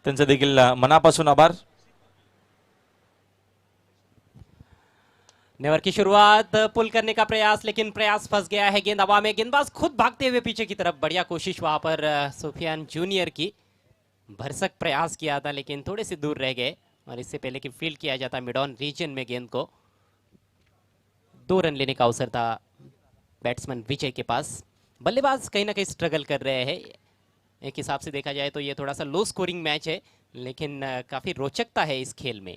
त्यांचे देखील मनापासून आभार. नेवर की शुरुआत, पुल करने का प्रयास लेकिन प्रयास फंस गया है. गेंद हवा में, गेंदबाज खुद भागते हुए पीछे की तरफ. बढ़िया कोशिश वहां पर सुफियान जूनियर की, भरसक प्रयास किया था लेकिन थोड़े से दूर रह गए और इससे पहले कि फील्ड किया जाता मिडॉन रीजन में गेंद को. 2 रन लेने का अवसर था बैट्समैन विजय के पास. बल्लेबाज कहीं ना कहीं स्ट्रगल कर रहे हैं. एक हिसाब से देखा जाए तो ये थोड़ा सा लो स्कोरिंग मैच है, लेकिन काफी रोचकता है इस खेल में।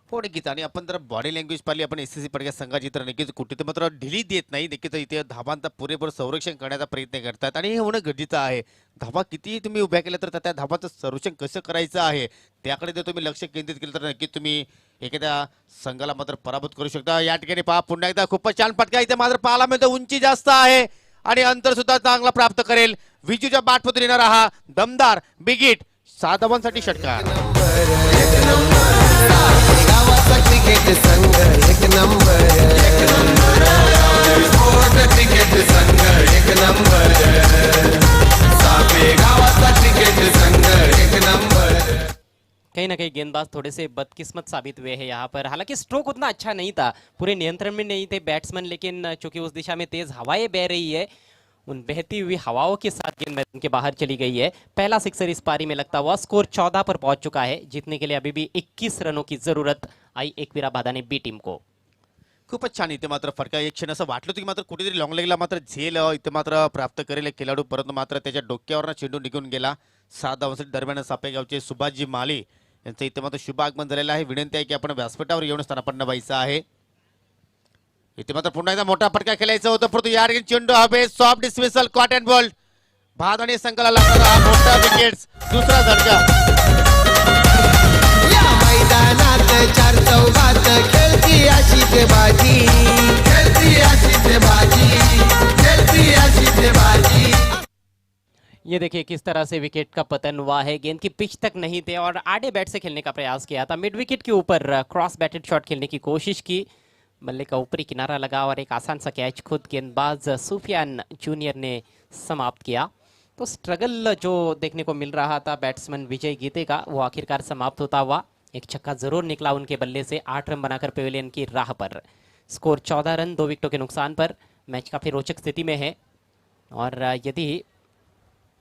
हो नक्कीच. आणि आपण जर बॉडी लँग्वेज पाहिली आपण एसएससी पडक्या संघाची तर नक्कीच कुठे ते मात्र ढिली देत नाही. नक्कीच इथे धाबांचा पुरेपूर संरक्षण करण्याचा प्रयत्न करतात आणि हे होणं गरजेचं आहे. धाबा कितीही तुम्ही उभ्या केल्या तर त्या धाबाचं संरक्षण कसं करायचं आहे त्याकडे जर तुम्ही लक्ष केंद्रित केलं तर नक्कीच तुम्ही एखाद्या संघाला मात्र पराभूत करू शकता. या ठिकाणी पहा पुन्हा एकदा खूपच छान फटका इथे मात्र पाहायला मिळतो. उंची जास्त आहे आणि अंतर सुद्धा चांगला प्राप्त करेल. विजूच्या बाटमधून येणारा हा दमदार बिगिट 6 धावांसाठी षटकार. गावाचा क्रिकेट संघ एक नंबर स्पोर्ट क्रिकेट संघ एक नंबर सापे गावाचा क्रिकेट संघ एक नंबर. कहीं ना कहीं गेंदबाज थोड़े से बदकिस्मत साबित हुए हैं यहाँ पर। हालांकि स्ट्रोक उतना अच्छा नहीं था, पूरे नियंत्रण में नहीं थे बैट्समैन, लेकिन चूंकि उस दिशा में तेज हवाएं बह रही है, उन बहती हुई हवाओं के साथ गेंद मैदान के बाहर चली गई है। पहला सिक्सर इस पारी में लगता हुआ। स्कोर 14 पर पहुंच चुका है। जीतने के लिए अभी भी 21 रनों की जरूरत आई एकविरा भादाने बी टीम को। खूपच छान इथे मात्र फटका. एक क्षण असं वाटलं होतं की मात्र कुठेतरी लॉंग लेगला मात्र झेल इथे मात्र प्राप्त करेल एक खेळाडू, परंतु मात्र त्याच्या डोक्यावरनं चेंडू निघून गेला. 7 धावांसाठी दरम्यान सापेगावचे सुभाषजी माली यांचं इथे मात्र शुभ आगमन झालेलं आहे. विनंती आहे की आपण व्यासपीठावर येऊन स्थानापन्न व्हायचं आहे. इथे मात्र पुन्हा एकदा मोठा फटका खेळायचा होता, परंतु या ठिकाणी चेंडू हवे. Soft dismissal, caught and ball. Bhadani संघाला लागणारा हा मोठा विकेट, दुसरा झटका. या मैदानात 4 चौघात खेळती अशी ते बाजी, खेळती अशी ते बाजी, खेळती अशी ते बाजी. ये देखिए किस तरह से विकेट का पतन हुआ है। गेंद की पिच तक नहीं थे और आड़े बैट से खेलने का प्रयास किया था। मिड विकेट के ऊपर क्रॉस बैटेड शॉट खेलने की कोशिश की, बल्ले का ऊपरी किनारा लगा और एक आसान सा कैच खुद गेंदबाज सुफियान जूनियर ने समाप्त किया। तो स्ट्रगल जो देखने को मिल रहा था बैट्समैन विजय गीते का, वो आखिरकार समाप्त होता हुआ। एक छक्का जरूर निकला उनके बल्ले से, 8 रन बनाकर पेविलियन की राह पर। स्कोर 14 रन 2 विकेटों के नुकसान पर। मैच काफ़ी रोचक स्थिति में है और यदि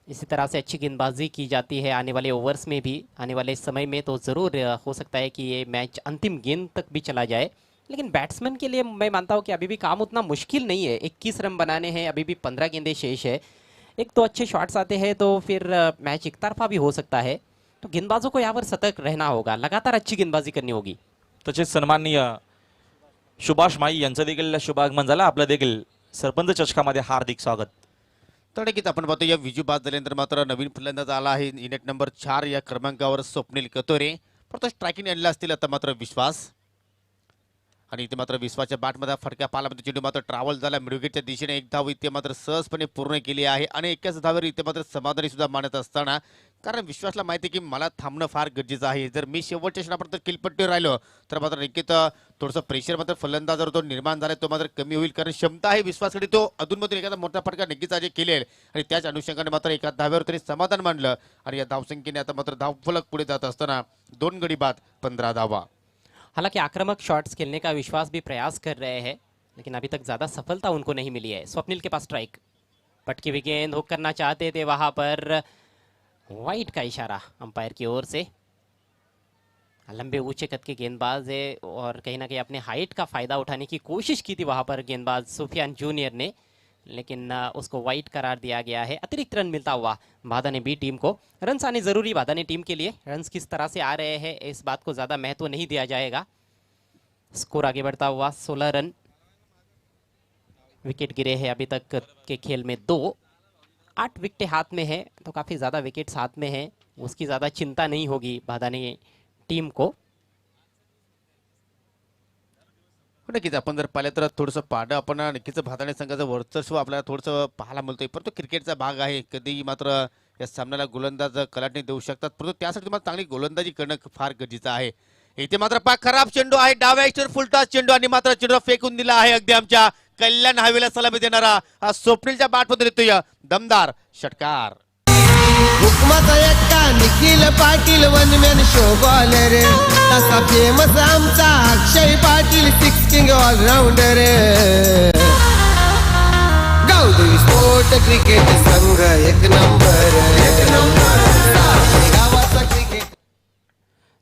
इसी तरह से अच्छी गेंदबाजी की जाती है आने वाले ओवर्स में भी, आने वाले समय में, तो ज़रूर हो सकता है कि ये मैच अंतिम गेंद तक भी चला जाए। लेकिन बैट्समैन के लिए मैं मानता हूँ कि अभी भी काम उतना मुश्किल नहीं है। 21 रन बनाने हैं, अभी भी 15 गेंदें शेष है। एक तो अच्छे शॉट्स आते हैं तो फिर मैच एक तरफा भी हो सकता है। तो गेंदबाजों को यहाँ पर सतर्क रहना होगा, लगातार अच्छी गेंदबाजी करनी होगी। तसेच सन्माननीय सुभाष माई यांचं देखील शुभागमन झालं. आपलं देखील सरपंच चषकामध्ये हार्दिक स्वागत. तर नक्कीच आपण पाहतो या विजू बाद झाल्यानंतर मात्र नवीन फलंदाज आला आहे युनिट नंबर 4 या क्रमांकावर स्वप्नील कतोरे. परंतु स्ट्रायकिंग आणला असतील आता मात्र विश्वास, आणि इथे मात्र विश्वाच्या बॅटमध्ये फटका पाहायला मिळतो. चेंडू मात्र ट्रॅव्हल झाला मिडविकेटच्या दिशेने. एक धाव इथे मात्र सहजपणे पूर्ण केली आहे आणि एकाच धावेवर इथे मात्र समाधानी सुद्धा मानत असताना, कारण विश्वासला माहिती आहे की मला थांबणं फार गरजेचं आहे. जर मी शेवटच्या क्षणापर्यंत किलपट्टीवर राहिलो तर मात्र नक्कीच थोडंसं प्रेशर मात्र फलंदाजावर तो निर्माण झाला तो मात्र कमी होईल, कारण क्षमता आहे विश्वासकडे. तो अधूनमधून एखादा मोठा फटका नक्कीच आज केलेल आणि त्याच अनुषंगाने मात्र एका धाव्यावर तरी समाधान मानलं आणि या धावसंख्येने आता मात्र धावफलक पुढे जात असताना 2 गडी बाद 15 धावा. हालांकि आक्रामक शॉट्स खेलने का विश्वास भी प्रयास कर रहे हैं, लेकिन अभी तक ज़्यादा सफलता उनको नहीं मिली है। स्वप्निल के पास स्ट्राइक, पटकी हुई गेंद हुक करना चाहते थे, वहां पर वाइट का इशारा अंपायर की ओर से। लंबे ऊंचे कद के गेंदबाज है और कहीं ना कहीं अपने हाइट का फ़ायदा उठाने की कोशिश की थी वहां पर गेंदबाज सुफियान जूनियर ने, लेकिन उसको वाइट करार दिया गया है। अतिरिक्त रन मिलता हुआ भादानी बी टीम को। रन्स आने ज़रूरी भादानी टीम के लिए। रन्स किस तरह से आ रहे हैं इस बात को ज़्यादा महत्व नहीं दिया जाएगा। स्कोर आगे बढ़ता हुआ 16 रन। विकेट गिरे हैं अभी तक के खेल में 2। 8 विकेटें हाथ में है, तो काफ़ी ज़्यादा विकेट्स हाथ में है, उसकी ज़्यादा चिंता नहीं होगी भादानी टीम को। नक्कीच आपण जर पाहिलं तर थोडंसं पाडं आपण नक्कीच भादानी संघाचं वर्चस्व आपल्याला थोडंसं पाहायला मिळतंय, परंतु क्रिकेटचा भाग आहे. कधी मात्र या सामन्याला गोलंदाज कलाटणी देऊ शकतात, परंतु त्यासाठी तुम्हाला चांगली गोलंदाजी करणं फार गरजेचं आहे. इथे मात्र खराब चेंडू आहे, डाव्या एक्स्टर फुलटॉस चेंडू आणि मात्र चेंडू फेकून दिला आहे. अगदी आमच्या कल्याण हवेला सलामी देणारा हा स्वप्नीलच्या बॅटमधून येतोय दमदार षटकार. हुकमाचा एक्का Nikhil Patil one man show bowler, तसा फेमस आमचा Akshay Patil 6 king all rounder. Gavdevi sport cricket संघ एक नंबर, एक नंबर गावाचा क्रिकेट.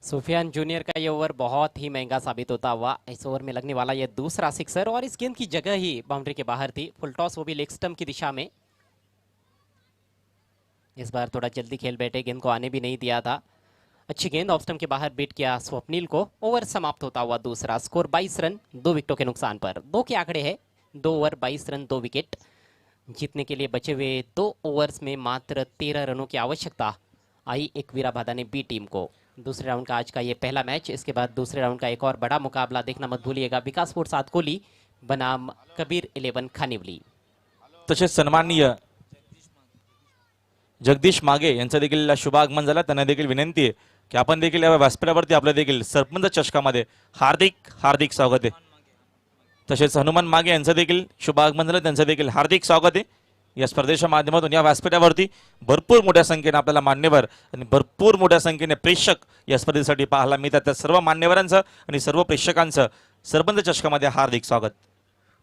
सुफियान जूनियर का ये ओवर बहुत ही महंगा साबित होता हुआ। इस ओवर में लगने वाला ये दूसरा सिक्सर और इस गेंद की जगह ही बाउंड्री के बाहर थी। फुल टॉस, वो भी लेग स्टंप की दिशा में। इस बार थोड़ा जल्दी खेल बैठे, गेंद को आने भी नहीं दिया था। अच्छी गेंद ऑफ स्टंप के बाहर बीट किया स्वप्निल को। ओवर समाप्त होता हुआ दूसरा, स्कोर 22 रन 2 विकेटों के नुकसान पर। 2 के आंकड़े हैं, 2 ओवर 22 रन 2 विकेट। जीतने के लिए बचे हुए 2 ओवर्स में मात्र 13 रनों की आवश्यकता आई एकवीरा भादानी बी टीम को। दूसरे राउंड का आज का ये पहला मैच। इसके बाद दूसरे राउंड का एक और बड़ा मुकाबला देखना मत भूलिएगा। विकास स्पोर्ट्स सात कोहली बनाम कबीर 11 खानिवली। तसेच सन्माननीय जगदीश मागे यांचं देखील शुभागमन झालं. त्यांना देखील विनंती आहे की आपण देखील या व्यासपीठावरती आपलं देखील सरपंच चषकामध्ये हार्दिक हार्दिक स्वागत आहे. तसेच हनुमान मागे यांचं देखील शुभागमन झालं, त्यांचं देखील हार्दिक स्वागत आहे. या स्पर्धेच्या माध्यमातून या व्यासपीठावरती भरपूर मोठ्या संख्येने आपल्याला मान्यवर आणि भरपूर मोठ्या संख्येने प्रेक्षक या स्पर्धेसाठी पाहायला मिळतात. त्या सर्व मान्यवरांचं आणि सर्व प्रेक्षकांचं सरपंच चषकामध्ये हार्दिक स्वागत.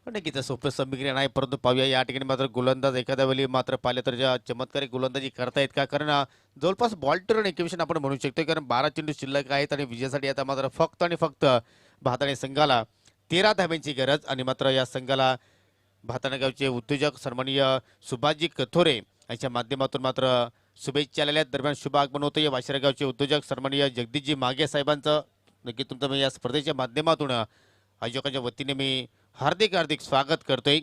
नक्कीच सोपं समीकरण नाही, परंतु पाहूया या ठिकाणी मात्र गोलंदाज एखाद्या वेळी मात्र पाहिले तर ज्या चमत्कारी गोलंदाजी करतायत का, कारण जवळपास बॉल टर्न इक्वेशन आपण म्हणू शकतो, कारण 12 चेंडू शिल्लक आहेत आणि विजयासाठी आता मात्र फक्त आणि फक्त भाताणे संघाला 13 धाब्यांची गरज. आणि मात्र या संघाला भाताणे गावचे उद्योजक सन्माननीय सुभाषजी कथोरे यांच्या माध्यमातून मात्र शुभेच्छा आलेल्या आहेत. दरम्यान शुभ आगमन होतं या वाशिरा गावचे उद्योजक सन्माननीय जगदीशजी मागे साहेबांचं. नक्की तुमचं मी या स्पर्धेच्या माध्यमातून आयोजकांच्या वतीने मी हार्दिक हार्दिक स्वागत करतोय.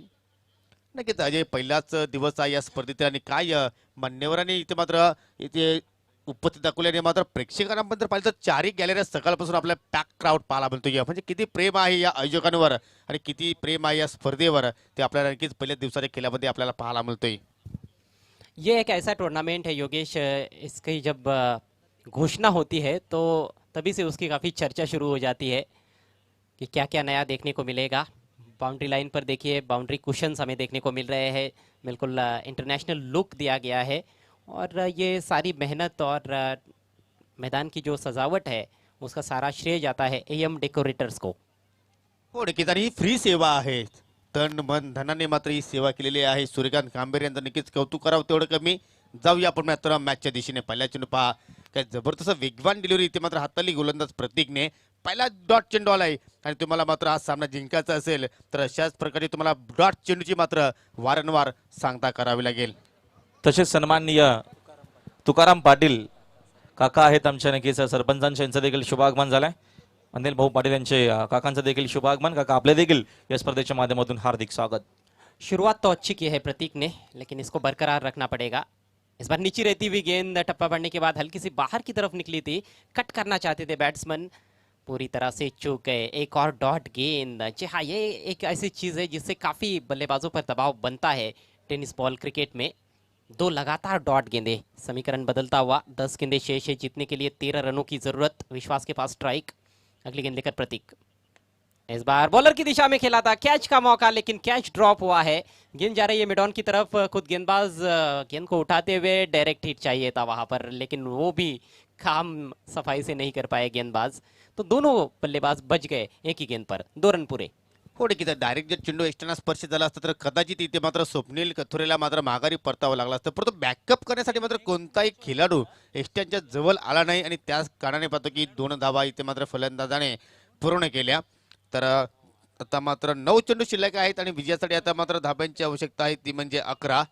नक्कीच अजय पहिलाच दिवस आहे या स्पर्धेत आणि काय मान्यवरांनी इथे मात्र इथे उपस्थित दाखवल्याने मात्र प्रेक्षकांना पण जर पाहिलं तर चारही गॅलऱ्या सकाळपासून आपल्या पॅक क्राऊड पाहायला मिळतोय. म्हणजे किती प्रेम आहे या आयोजकांवर आणि किती प्रेम आहे या स्पर्धेवर ते आपल्याला नक्कीच पहिल्या दिवसाच्या खेळामध्ये आपल्याला पाहायला मिळतोय. ये एक ऐसा टूर्नामेंट है योगेश, इसकी जब घोषणा होती है तो तभी से उसकी काफ़ी चर्चा शुरू हो जाती है कि क्या क्या नया देखने को मिलेगा. बाउंड्री लाइन पर देखिए, बाउंड्री कुशन्स हमें देखने को मिल रहे हैं, बिल्कुल इंटरनेशनल लुक दिया गया है. और ये सारी मेहनत और मैदान की जो सजावट है उसका सारा श्रेय जाता है AM डेकोरेटर्स को. हो नक्कीच, आणि ही फ्री सेवा आहे. तन मन धनाने मात्र ही सेवा केलेली आहे. सूर्यकांत कांबेर यांचं नक्कीच कौतुक करावं तेवढं कमी. जाऊया आपण मात्र मॅचच्या दिशेने. पहिल्या चेंडू पहा, काय जबरदस्त वेगवान डिलिव्हरी इथे मात्र हाताली गोलंदाज प्रतीकने. पहिला डॉट चेंडू आलाय आणि तुम्हाला मात्र हा सामना जिंकायचा असेल तर अशाच प्रकारे तुम्हाला डॉट चेंडूची मात्र वारंवार सांगता करावी लागेल. तसेच सन्माननीय तुकाराम पाटील काका आहेत आमच्या नक्कीच सरपंचांच्या, यांचं देखील शुभागमन झालंय. अनिल भाऊ पाटील यांचे काकांचं देखील शुभागमन. काका आपले देखील या स्पर्धेच्या माध्यमातून हार्दिक स्वागत. शुरुआत तो अच्छी की है प्रतीक ने, लेकिन इसको बरकरार रखना पड़ेगा. इस बार नीचे रहती हुई गेंद टप्पा पड़ने के बाद हल्की सी बाहर की तरफ निकली थी. कट करना चाहते थे बैट्समैन, पूरी तरह से चूक गए. एक और डॉट गेंद. जी हाँ, ये एक ऐसी चीज़ है जिससे काफ़ी बल्लेबाजों पर दबाव बनता है टेनिस बॉल क्रिकेट में. 2 लगातार डॉट गेंदे. समीकरण बदलता हुआ 10 गेंदे शेष है. जीतने के लिए 13 रनों की जरूरत. विश्वास के पास स्ट्राइक. अगली गेंद लेकर प्रतीक. इस बार बॉलर की दिशा में खेला था, कैच का मौका, लेकिन कैच ड्रॉप हुआ है. गेंद जा रही है मिडॉन की तरफ. खुद गेंदबाज गेंद को उठाते हुए डायरेक्ट हिट चाहिए था वहां पर, लेकिन वो भी काम सफाई से नहीं कर पाए गेंदबाज. तो दोनों बल्लेबाज बच गए एक ही गेंद पर. 2 रन पूरे. हो नक्कीच, डायरेक्ट जर चेंडू एक्स्ट्राना स्पर्श झाला असता तर कदाचित इथे मात्र स्वप्नील कथोरेला मात्र माघारी परतावं लागलं असतं. परंतु बॅकअप करण्यासाठी मात्र कोणताही खेळाडू एक्स्ट्राच्या जवळ आला नाही आणि त्याच कारणाने पाहतो की 2 धावा इथे मात्र फलंदाजाने पूर्ण केल्या. तर आता मात्र 9 चेंडू शिल्लक आहेत आणि विजयासाठी आता मात्र धाब्यांची आवश्यकता आहे, ती म्हणजे 11.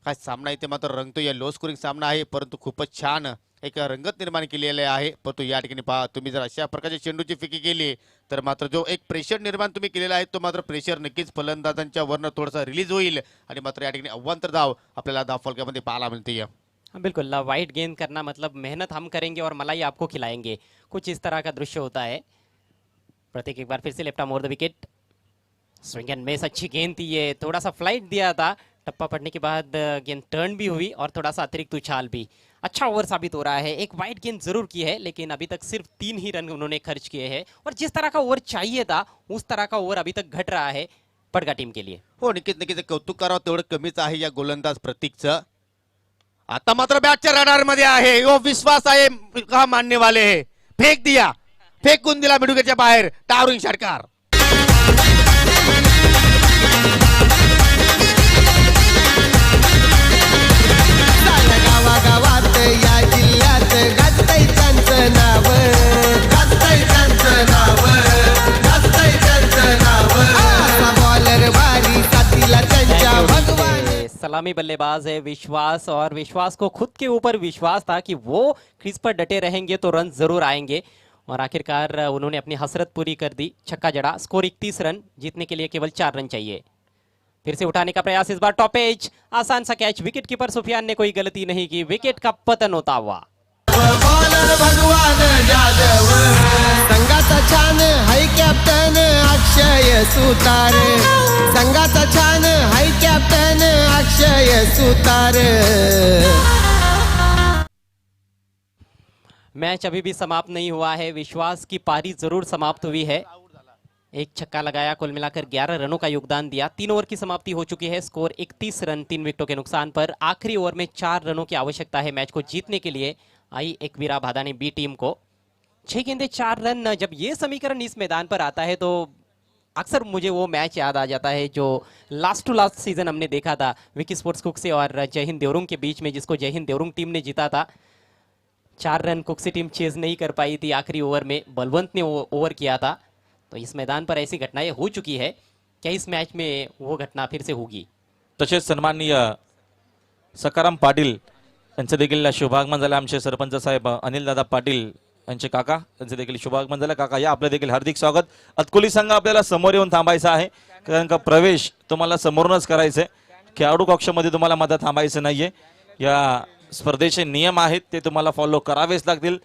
काय सामना इथे मात्र रंगतो. या लो स्कोरिंग सामना आहे, परंतु खूपच छान एक रंगत निर्माण केलेले आहे. परंतु या ठिकाणी पहा, तुम्ही जर अशा प्रकारच्या चेंडूची फिकी केली तर मात्र जो एक प्रेशर निर्माण तुम्ही केलेला आहे तो मात्र प्रेशर नक्कीच फलंदाजांच्या वरनं थोडासा रिलीज होईल आणि मात्र या ठिकाणी अव्वंतर धाव आपल्याला धाव फलकामध्ये पाहायला मिळते. हाँ बिल्कुल, वाइड गेंद करना मतलब मेहनत हम करेंगे और मलाई आपको खिलाएंगे, कुछ इस तरह का दृश्य होता है. प्रतीक एक बार फिर से left arm over the wicket. Swing and miss. अच्छी गेंद थी ये, थोड़ा सा फ्लाइट दिया था. टप्पा पड़ने के बाद गेंद टर्न भी हुई और थोड़ा सा अतिरिक्त उछाल भी. अच्छा ओवर साबित हो रहा है. एक वाइड गेंद जरूर की है, लेकिन अभी तक सिर्फ 3 ही रन उन्होंने खर्च किए हैं और जिस तरह का ओवर चाहिए था उस तरह का ओवर अभी तक घट रहा है पडगा टीम के लिए. हो नक्कीच नक्कीच, कौतुक करावं तेवढं कमीच आहे या गोलंदाज प्रतीकचं. आता मात्र बॅटच्या रडार मध्ये आहे. यो विश्वास आहे का मानने वाले है. फेक दिया, फेकून दिला मिडुकेच्या बाहेर. टावरिंग षटकार. गावागावात या जिल्ह्यात गाजतंय त्यांचं नाव, गाजतंय त्यांचं नाव, गाजतंय त्यांचं नाव. बॉलर वारी साथीला त्यांच्या भगवान. सलामी हंगामी बल्लेबाज है विश्वास, और विश्वास को खुद के ऊपर विश्वास था कि वो क्रीज पर डटे रहेंगे तो रन जरूर आएंगे, और आखिरकार उन्होंने अपनी हसरत पूरी कर दी, छक्का जड़ा। स्कोर 31 रन, जीतने के लिए केवल 4 रन चाहिए। फिर से उठाने का प्रयास, इस बार टॉप एज, आसान सा कैच, विकेट कीपर सुफियान ने कोई गलती नहीं की, विकेट का पतन होता हुआ। बॉलर भगवान जाधव, संघाचा छान हाय कॅप्टन अक्षय सुतार, संघाचा छान हाय कॅप्टन अक्षय सुतार। मैच अभी भी समाप्त नहीं हुआ है, विश्वास की पारी जरूर समाप्त हुई है। एक छक्का लगाया, कुल मिलाकर 11 रनों का योगदान दिया। 3 ओवर की समाप्ति हो चुकी है, स्कोर 31 रन 3 विकेटों के नुकसान पर। आखिरी ओवर में 4 रनों की आवश्यकता है मैच को जीतने के लिए आई एकवीरा भादानी बी टीम को। 6 गेंदे 4 रन, जब ये समीकरण इस मैदान पर आता है तो अक्सर मुझे वो मैच याद आ जाता है जो लास्ट टू लास्ट सीजन हमने देखा था विकी स्पोर्ट्स कुक्सी और जय हिंद देवरुंग के बीच में, जिसको जय हिंद देवरुंग टीम ने जीता था। 4 रन कुक्सी टीम चेज नहीं कर पाई थी, आखिरी ओवर में बलवंत ने ओवर किया था। तो इस मैदान पर ऐसी घटनाएं हो चुकी है, क्या इस मैच में वो घटना फिर से होगी? तसेच सन्माननीय सकाराम पाटील यांचं देखील शुभागमन झालं। आमचे सरपंच साहेब अनिल दादा पाटील यांचे काका, त्यांचे देखील शुभागमन झालं। काका या, आपलं देखील हार्दिक स्वागत। अतकुली संघ आपल्याला समोर येऊन थांबायचा आहे, कारण का प्रवेश तुम्हाला समोरूनच करायचं आहे, खेळाडू कक्षामध्ये तुम्हाला मध्ये थांबायचं नाहीये। या स्पर्धेचे नियम आहेत ते तुम्हाला फॉलो करावेच लागतील।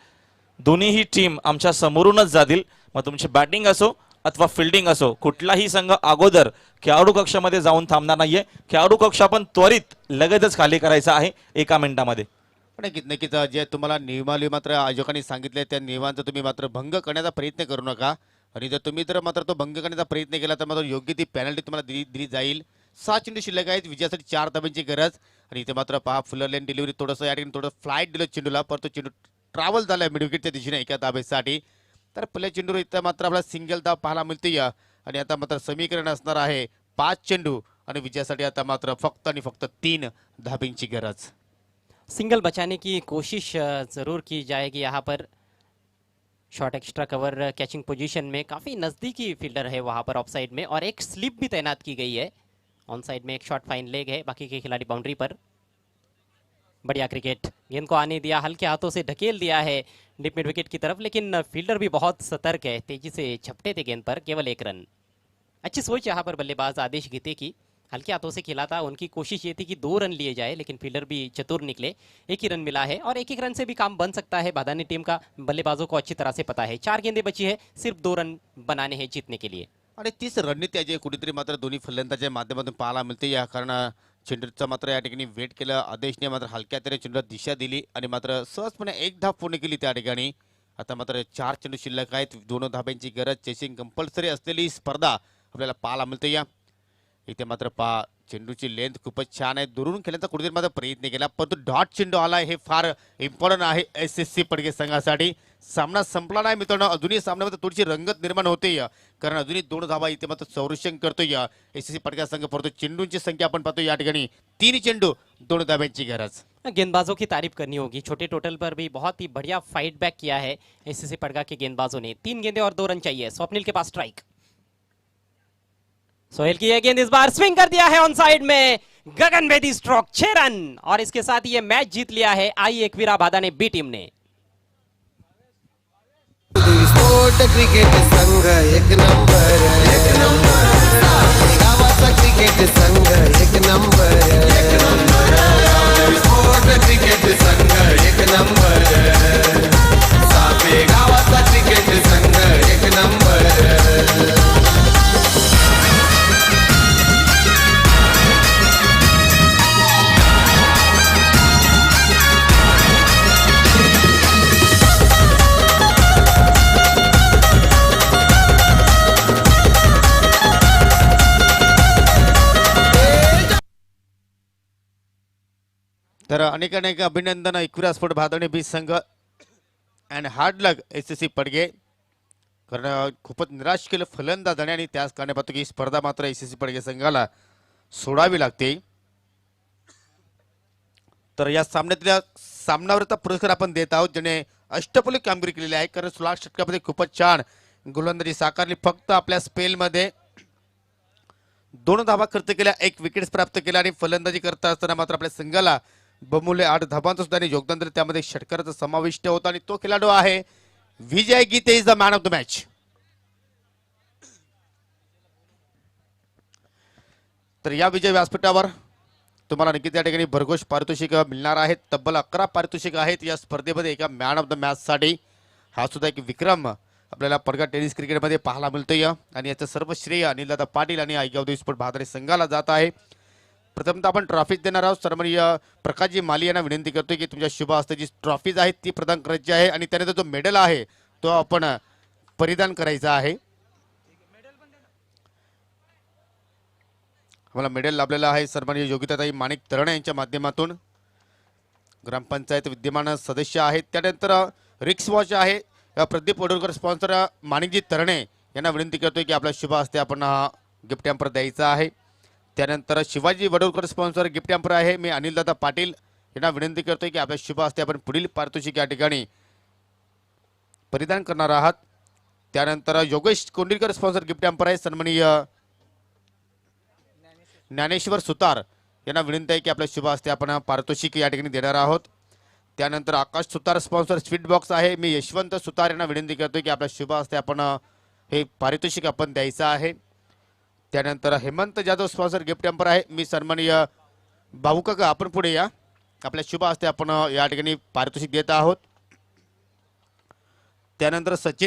दोन्हीही टीम आमच्या समोरूनच जातील, मग तुमची बॅटिंग असो अथवा फिल्डिंग असो, कुठलाही संघ अगोदर खेळाडू कक्षामध्ये जाऊन थांबणार नाहीये। खेळाडू कक्ष आपण त्वरित लगेचच खाली करायचा आहे 1 मिनिटामध्ये। पण नक्कीच जे तुम्हाला नियमावली मात्र आयोजकांनी सांगितले त्या नियमांचा तुम्ही मात्र भंग करण्याचा प्रयत्न करू नका, आणि जर तुम्ही तर मात्र तो भंग करण्याचा प्रयत्न केला तर मात्र योग्य ती पेनल्टी तुम्हाला दिली जाईल। 6 चेंडू शिल्लक आहेत, विजयासाठी 4 धाब्यांची गरज, आणि इथे मात्र पहा फुलर लेन डिलिव्हरी थोडंसं या ठिकाणी थोडं फ्लाईट दिलं चेंडूला, परंतु चेंडू ट्रॅव्हल झाला मिड विकेटच्या दिशेने एका धाब्यासाठी। तर पहिल्या चेंडूवर इथं मात्र आपल्याला सिंगल धाव पाहायला मिळते, आणि आता मात्र समीकरण असणार आहे 5 चेंडू, आणि विजयासाठी आता मात्र फक्त आणि फक्त 3 धाब्यांची गरज। सिंगल बचाने की कोशिश जरूर की जाएगी यहाँ पर। Shot extra cover catching position में, काफ़ी नज़दीकी फील्डर है वहाँ पर ऑफ साइड में, और एक स्लिप भी तैनात की गई है। ऑन साइड में एक शॉट फाइन लेग है, बाकी के खिलाड़ी बाउंड्री पर। बढ़िया क्रिकेट, गेंद को आने दिया, हल्के हाथों से ढकेल दिया है डीप मिड विकेट की तरफ, लेकिन फील्डर भी बहुत सतर्क है, तेजी से झपटे थे गेंद पर, केवल 1 रन। अच्छी सोच यहाँ पर बल्लेबाज आदेश गीते की, हल्के हाथों से खेला था, उनकी कोशिश ये थी कि 2 रन लिए जाए, लेकिन फील्डर भी चतुर निकले, 1 ही रन मिला है, और 1 रन से भी काम बन सकता है। भादानी टीम का बल्लेबाजों को अच्छी तरह से पता है। 4 गेंदें बची है, सिर्फ 2 रन बनाने हैं जीतने के लिए। आणि 30 रणनीती आहे जे कुठेतरी मात्र दोन्ही फलंदाजाच्या माध्यमातून पाहायला मिळते, या कारण चेंडूचा मात्र या ठिकाणी वेट केलं, आदेशने मात्र हलक्या तरी चेंडूला दिशा दिली, आणि मात्र सहजपणे 1 धाव पूर्ण केली त्या ठिकाणी। आता मात्र 4 चेंडू शिल्लक आहेत, 2 धाब्यांची गरज, चेसिंग कंपल्सरी असलेली स्पर्धा आपल्याला पाहायला मिळते। या इथे मात्र पहा चेंडूची लेंथ खूपच छान आहे, दुरून खेळण्याचा कुठेतरी मात्र प्रयत्न केला, परंतु डॉट चेंडू आला, हे फार इम्पॉर्टंट आहे SSC पडगे संघासाठी। सामना संपला नाही मित्रांनो, अजूनही सामन्यामध्ये थोडीशी रंगत निर्माण होते, कारण अजूनही 2 धावा इथे मात्र संरक्षण करतोय SSC पडगा संघ, परंतु चेंडूंची संख्या आपण पाहतो या ठिकाणी 3 चेंडू 2 धाब्यांची गरज। गेंदबाजों की तारीफ करनी होगी, छोटे टोटल पर भी बहुत ही बढ़िया फाइट बैक किया है SSC पड़गा के गेंदबाजों ने। 3 गेंदे और 2 रन चाहिए। स्वप्निल के पास स्ट्राइक, सोहेल की यह गेंद इस बार स्विंग कर दिया है ऑन साइड में, गगन बेदी स्ट्रोक, 6 रन, और इसके साथ ही ये मैच जीत लिया है आई एकवीरा भादाने बी टीम ने। स्पोर्ट क्रिकेट संघ एक नंबर, गावाचा क्रिकेट संघ एक नंबर, स्पोर्ट क्रिकेट संघ एक नंबर, सापे गावाचा क्रिकेट संघ एक नंबर। तर अनेक अनेक अभिनंदन एकविरा स्पोर्ट भादवणे बी संघ and hard luck SSC Padge, कारण खूपच निराश केलं फलंदाजाने, आणि त्याच कारणे पाहतो की स्पर्धा मात्र SSC पडगे संघाला सोडावी लागते। तर या सामन्यातल्या सामनावरचा पुरस्कार आपण देत आहोत, ज्याने अष्टपैलू कामगिरी केलेली आहे, कारण 16 षटकामध्ये खूपच छान गोलंदाजी साकारली, फक्त आपल्या स्पेलमध्ये 2 धावा खर्च केल्या, 1 विकेट्स प्राप्त केल्या आणि फलंदाजी करता असताना मात्र आपल्या संघाला बहुमूल्य 8 धावांचं सुद्धा त्यांनी योगदान दिलं. त्यामध्ये षटकाराचा समाविष्ट होता आणि तो खेळाडू आहे Vijay Gite, is the man of the match. तर या विजय व्यासपीठावर तुम्हाला नक्कीच या ठिकाणी भरघोष पारितोषिक मिळणार आहेत. तब्बल 11 पारितोषिक आहेत या स्पर्धेमध्ये एका मॅन ऑफ द मॅच साठी. हा सुद्धा एक विक्रम आपल्याला पडगा टेनिस क्रिकेटमध्ये पाहायला मिळतोय आणि याचं सर्व श्रेय अनिलदादा पाटील आणि आयगाव स्पोर्ट भादारी संघाला जात आहे. प्रथमतः आपण ट्रॉफीज देणार आहोत. सन्माननीय प्रकाशजी माली यांना विनंती करतोय की तुमच्या शुभ हस्ते जी ट्रॉफीज आहेत ती प्रदान करायची आहे आणि त्यानंतर जो मेडल आहे तो आपण परिधान करायचा आहे. आम्हाला मेडल लाभलेला आहे सन्माननीय योगिताताई माणिक तरण यांच्या माध्यमातून. ग्रामपंचायत विद्यमान सदस्य आहेत. त्यानंतर रिक्स वॉच आहे प्रदीप वडोलकर स्पॉन्सर माणिकजी तरणे यांना विनंती करतोय की आपल्या शुभ हस्ते आपण हा गिफ्ट हॅम्पर द्यायचा आहे. त्यानंतर शिवाजी वडोलकर स्पॉन्सर गिफ्ट हॅम्पर आहे मी अनिलदादा पाटील यांना विनंती करतोय की आपल्या शुभ हस्ते आपण पुढील पारितोषिक या ठिकाणी परिधान करणार आहात. त्यानंतर योगेश कोंडिलकर स्पॉन्सर गिफ्ट हॅम्पर आहे सन्माननीय ज्ञानेश्वर सुतार यांना विनंती आहे की आपल्या शुभ हस्ते आपण पारितोषिक या ठिकाणी देणार आहोत. त्यानंतर आकाश सुतार स्पॉन्सर स्वीट बॉक्स आहे मी यशवंत सुतार यांना विनंती करतोय की आपल्या शुभ हस्ते आपण हे पारितोषिक आपण द्यायचं आहे. त्यानंतर Hemant Jadhav sponsor gift hamper आहे मी सन्माननीय भाऊकाका आपण पुढे या. आपल्या शुभ हस्ते आपण या ठिकाणी पारितोषिक देत आहोत. त्यानंतर सचिन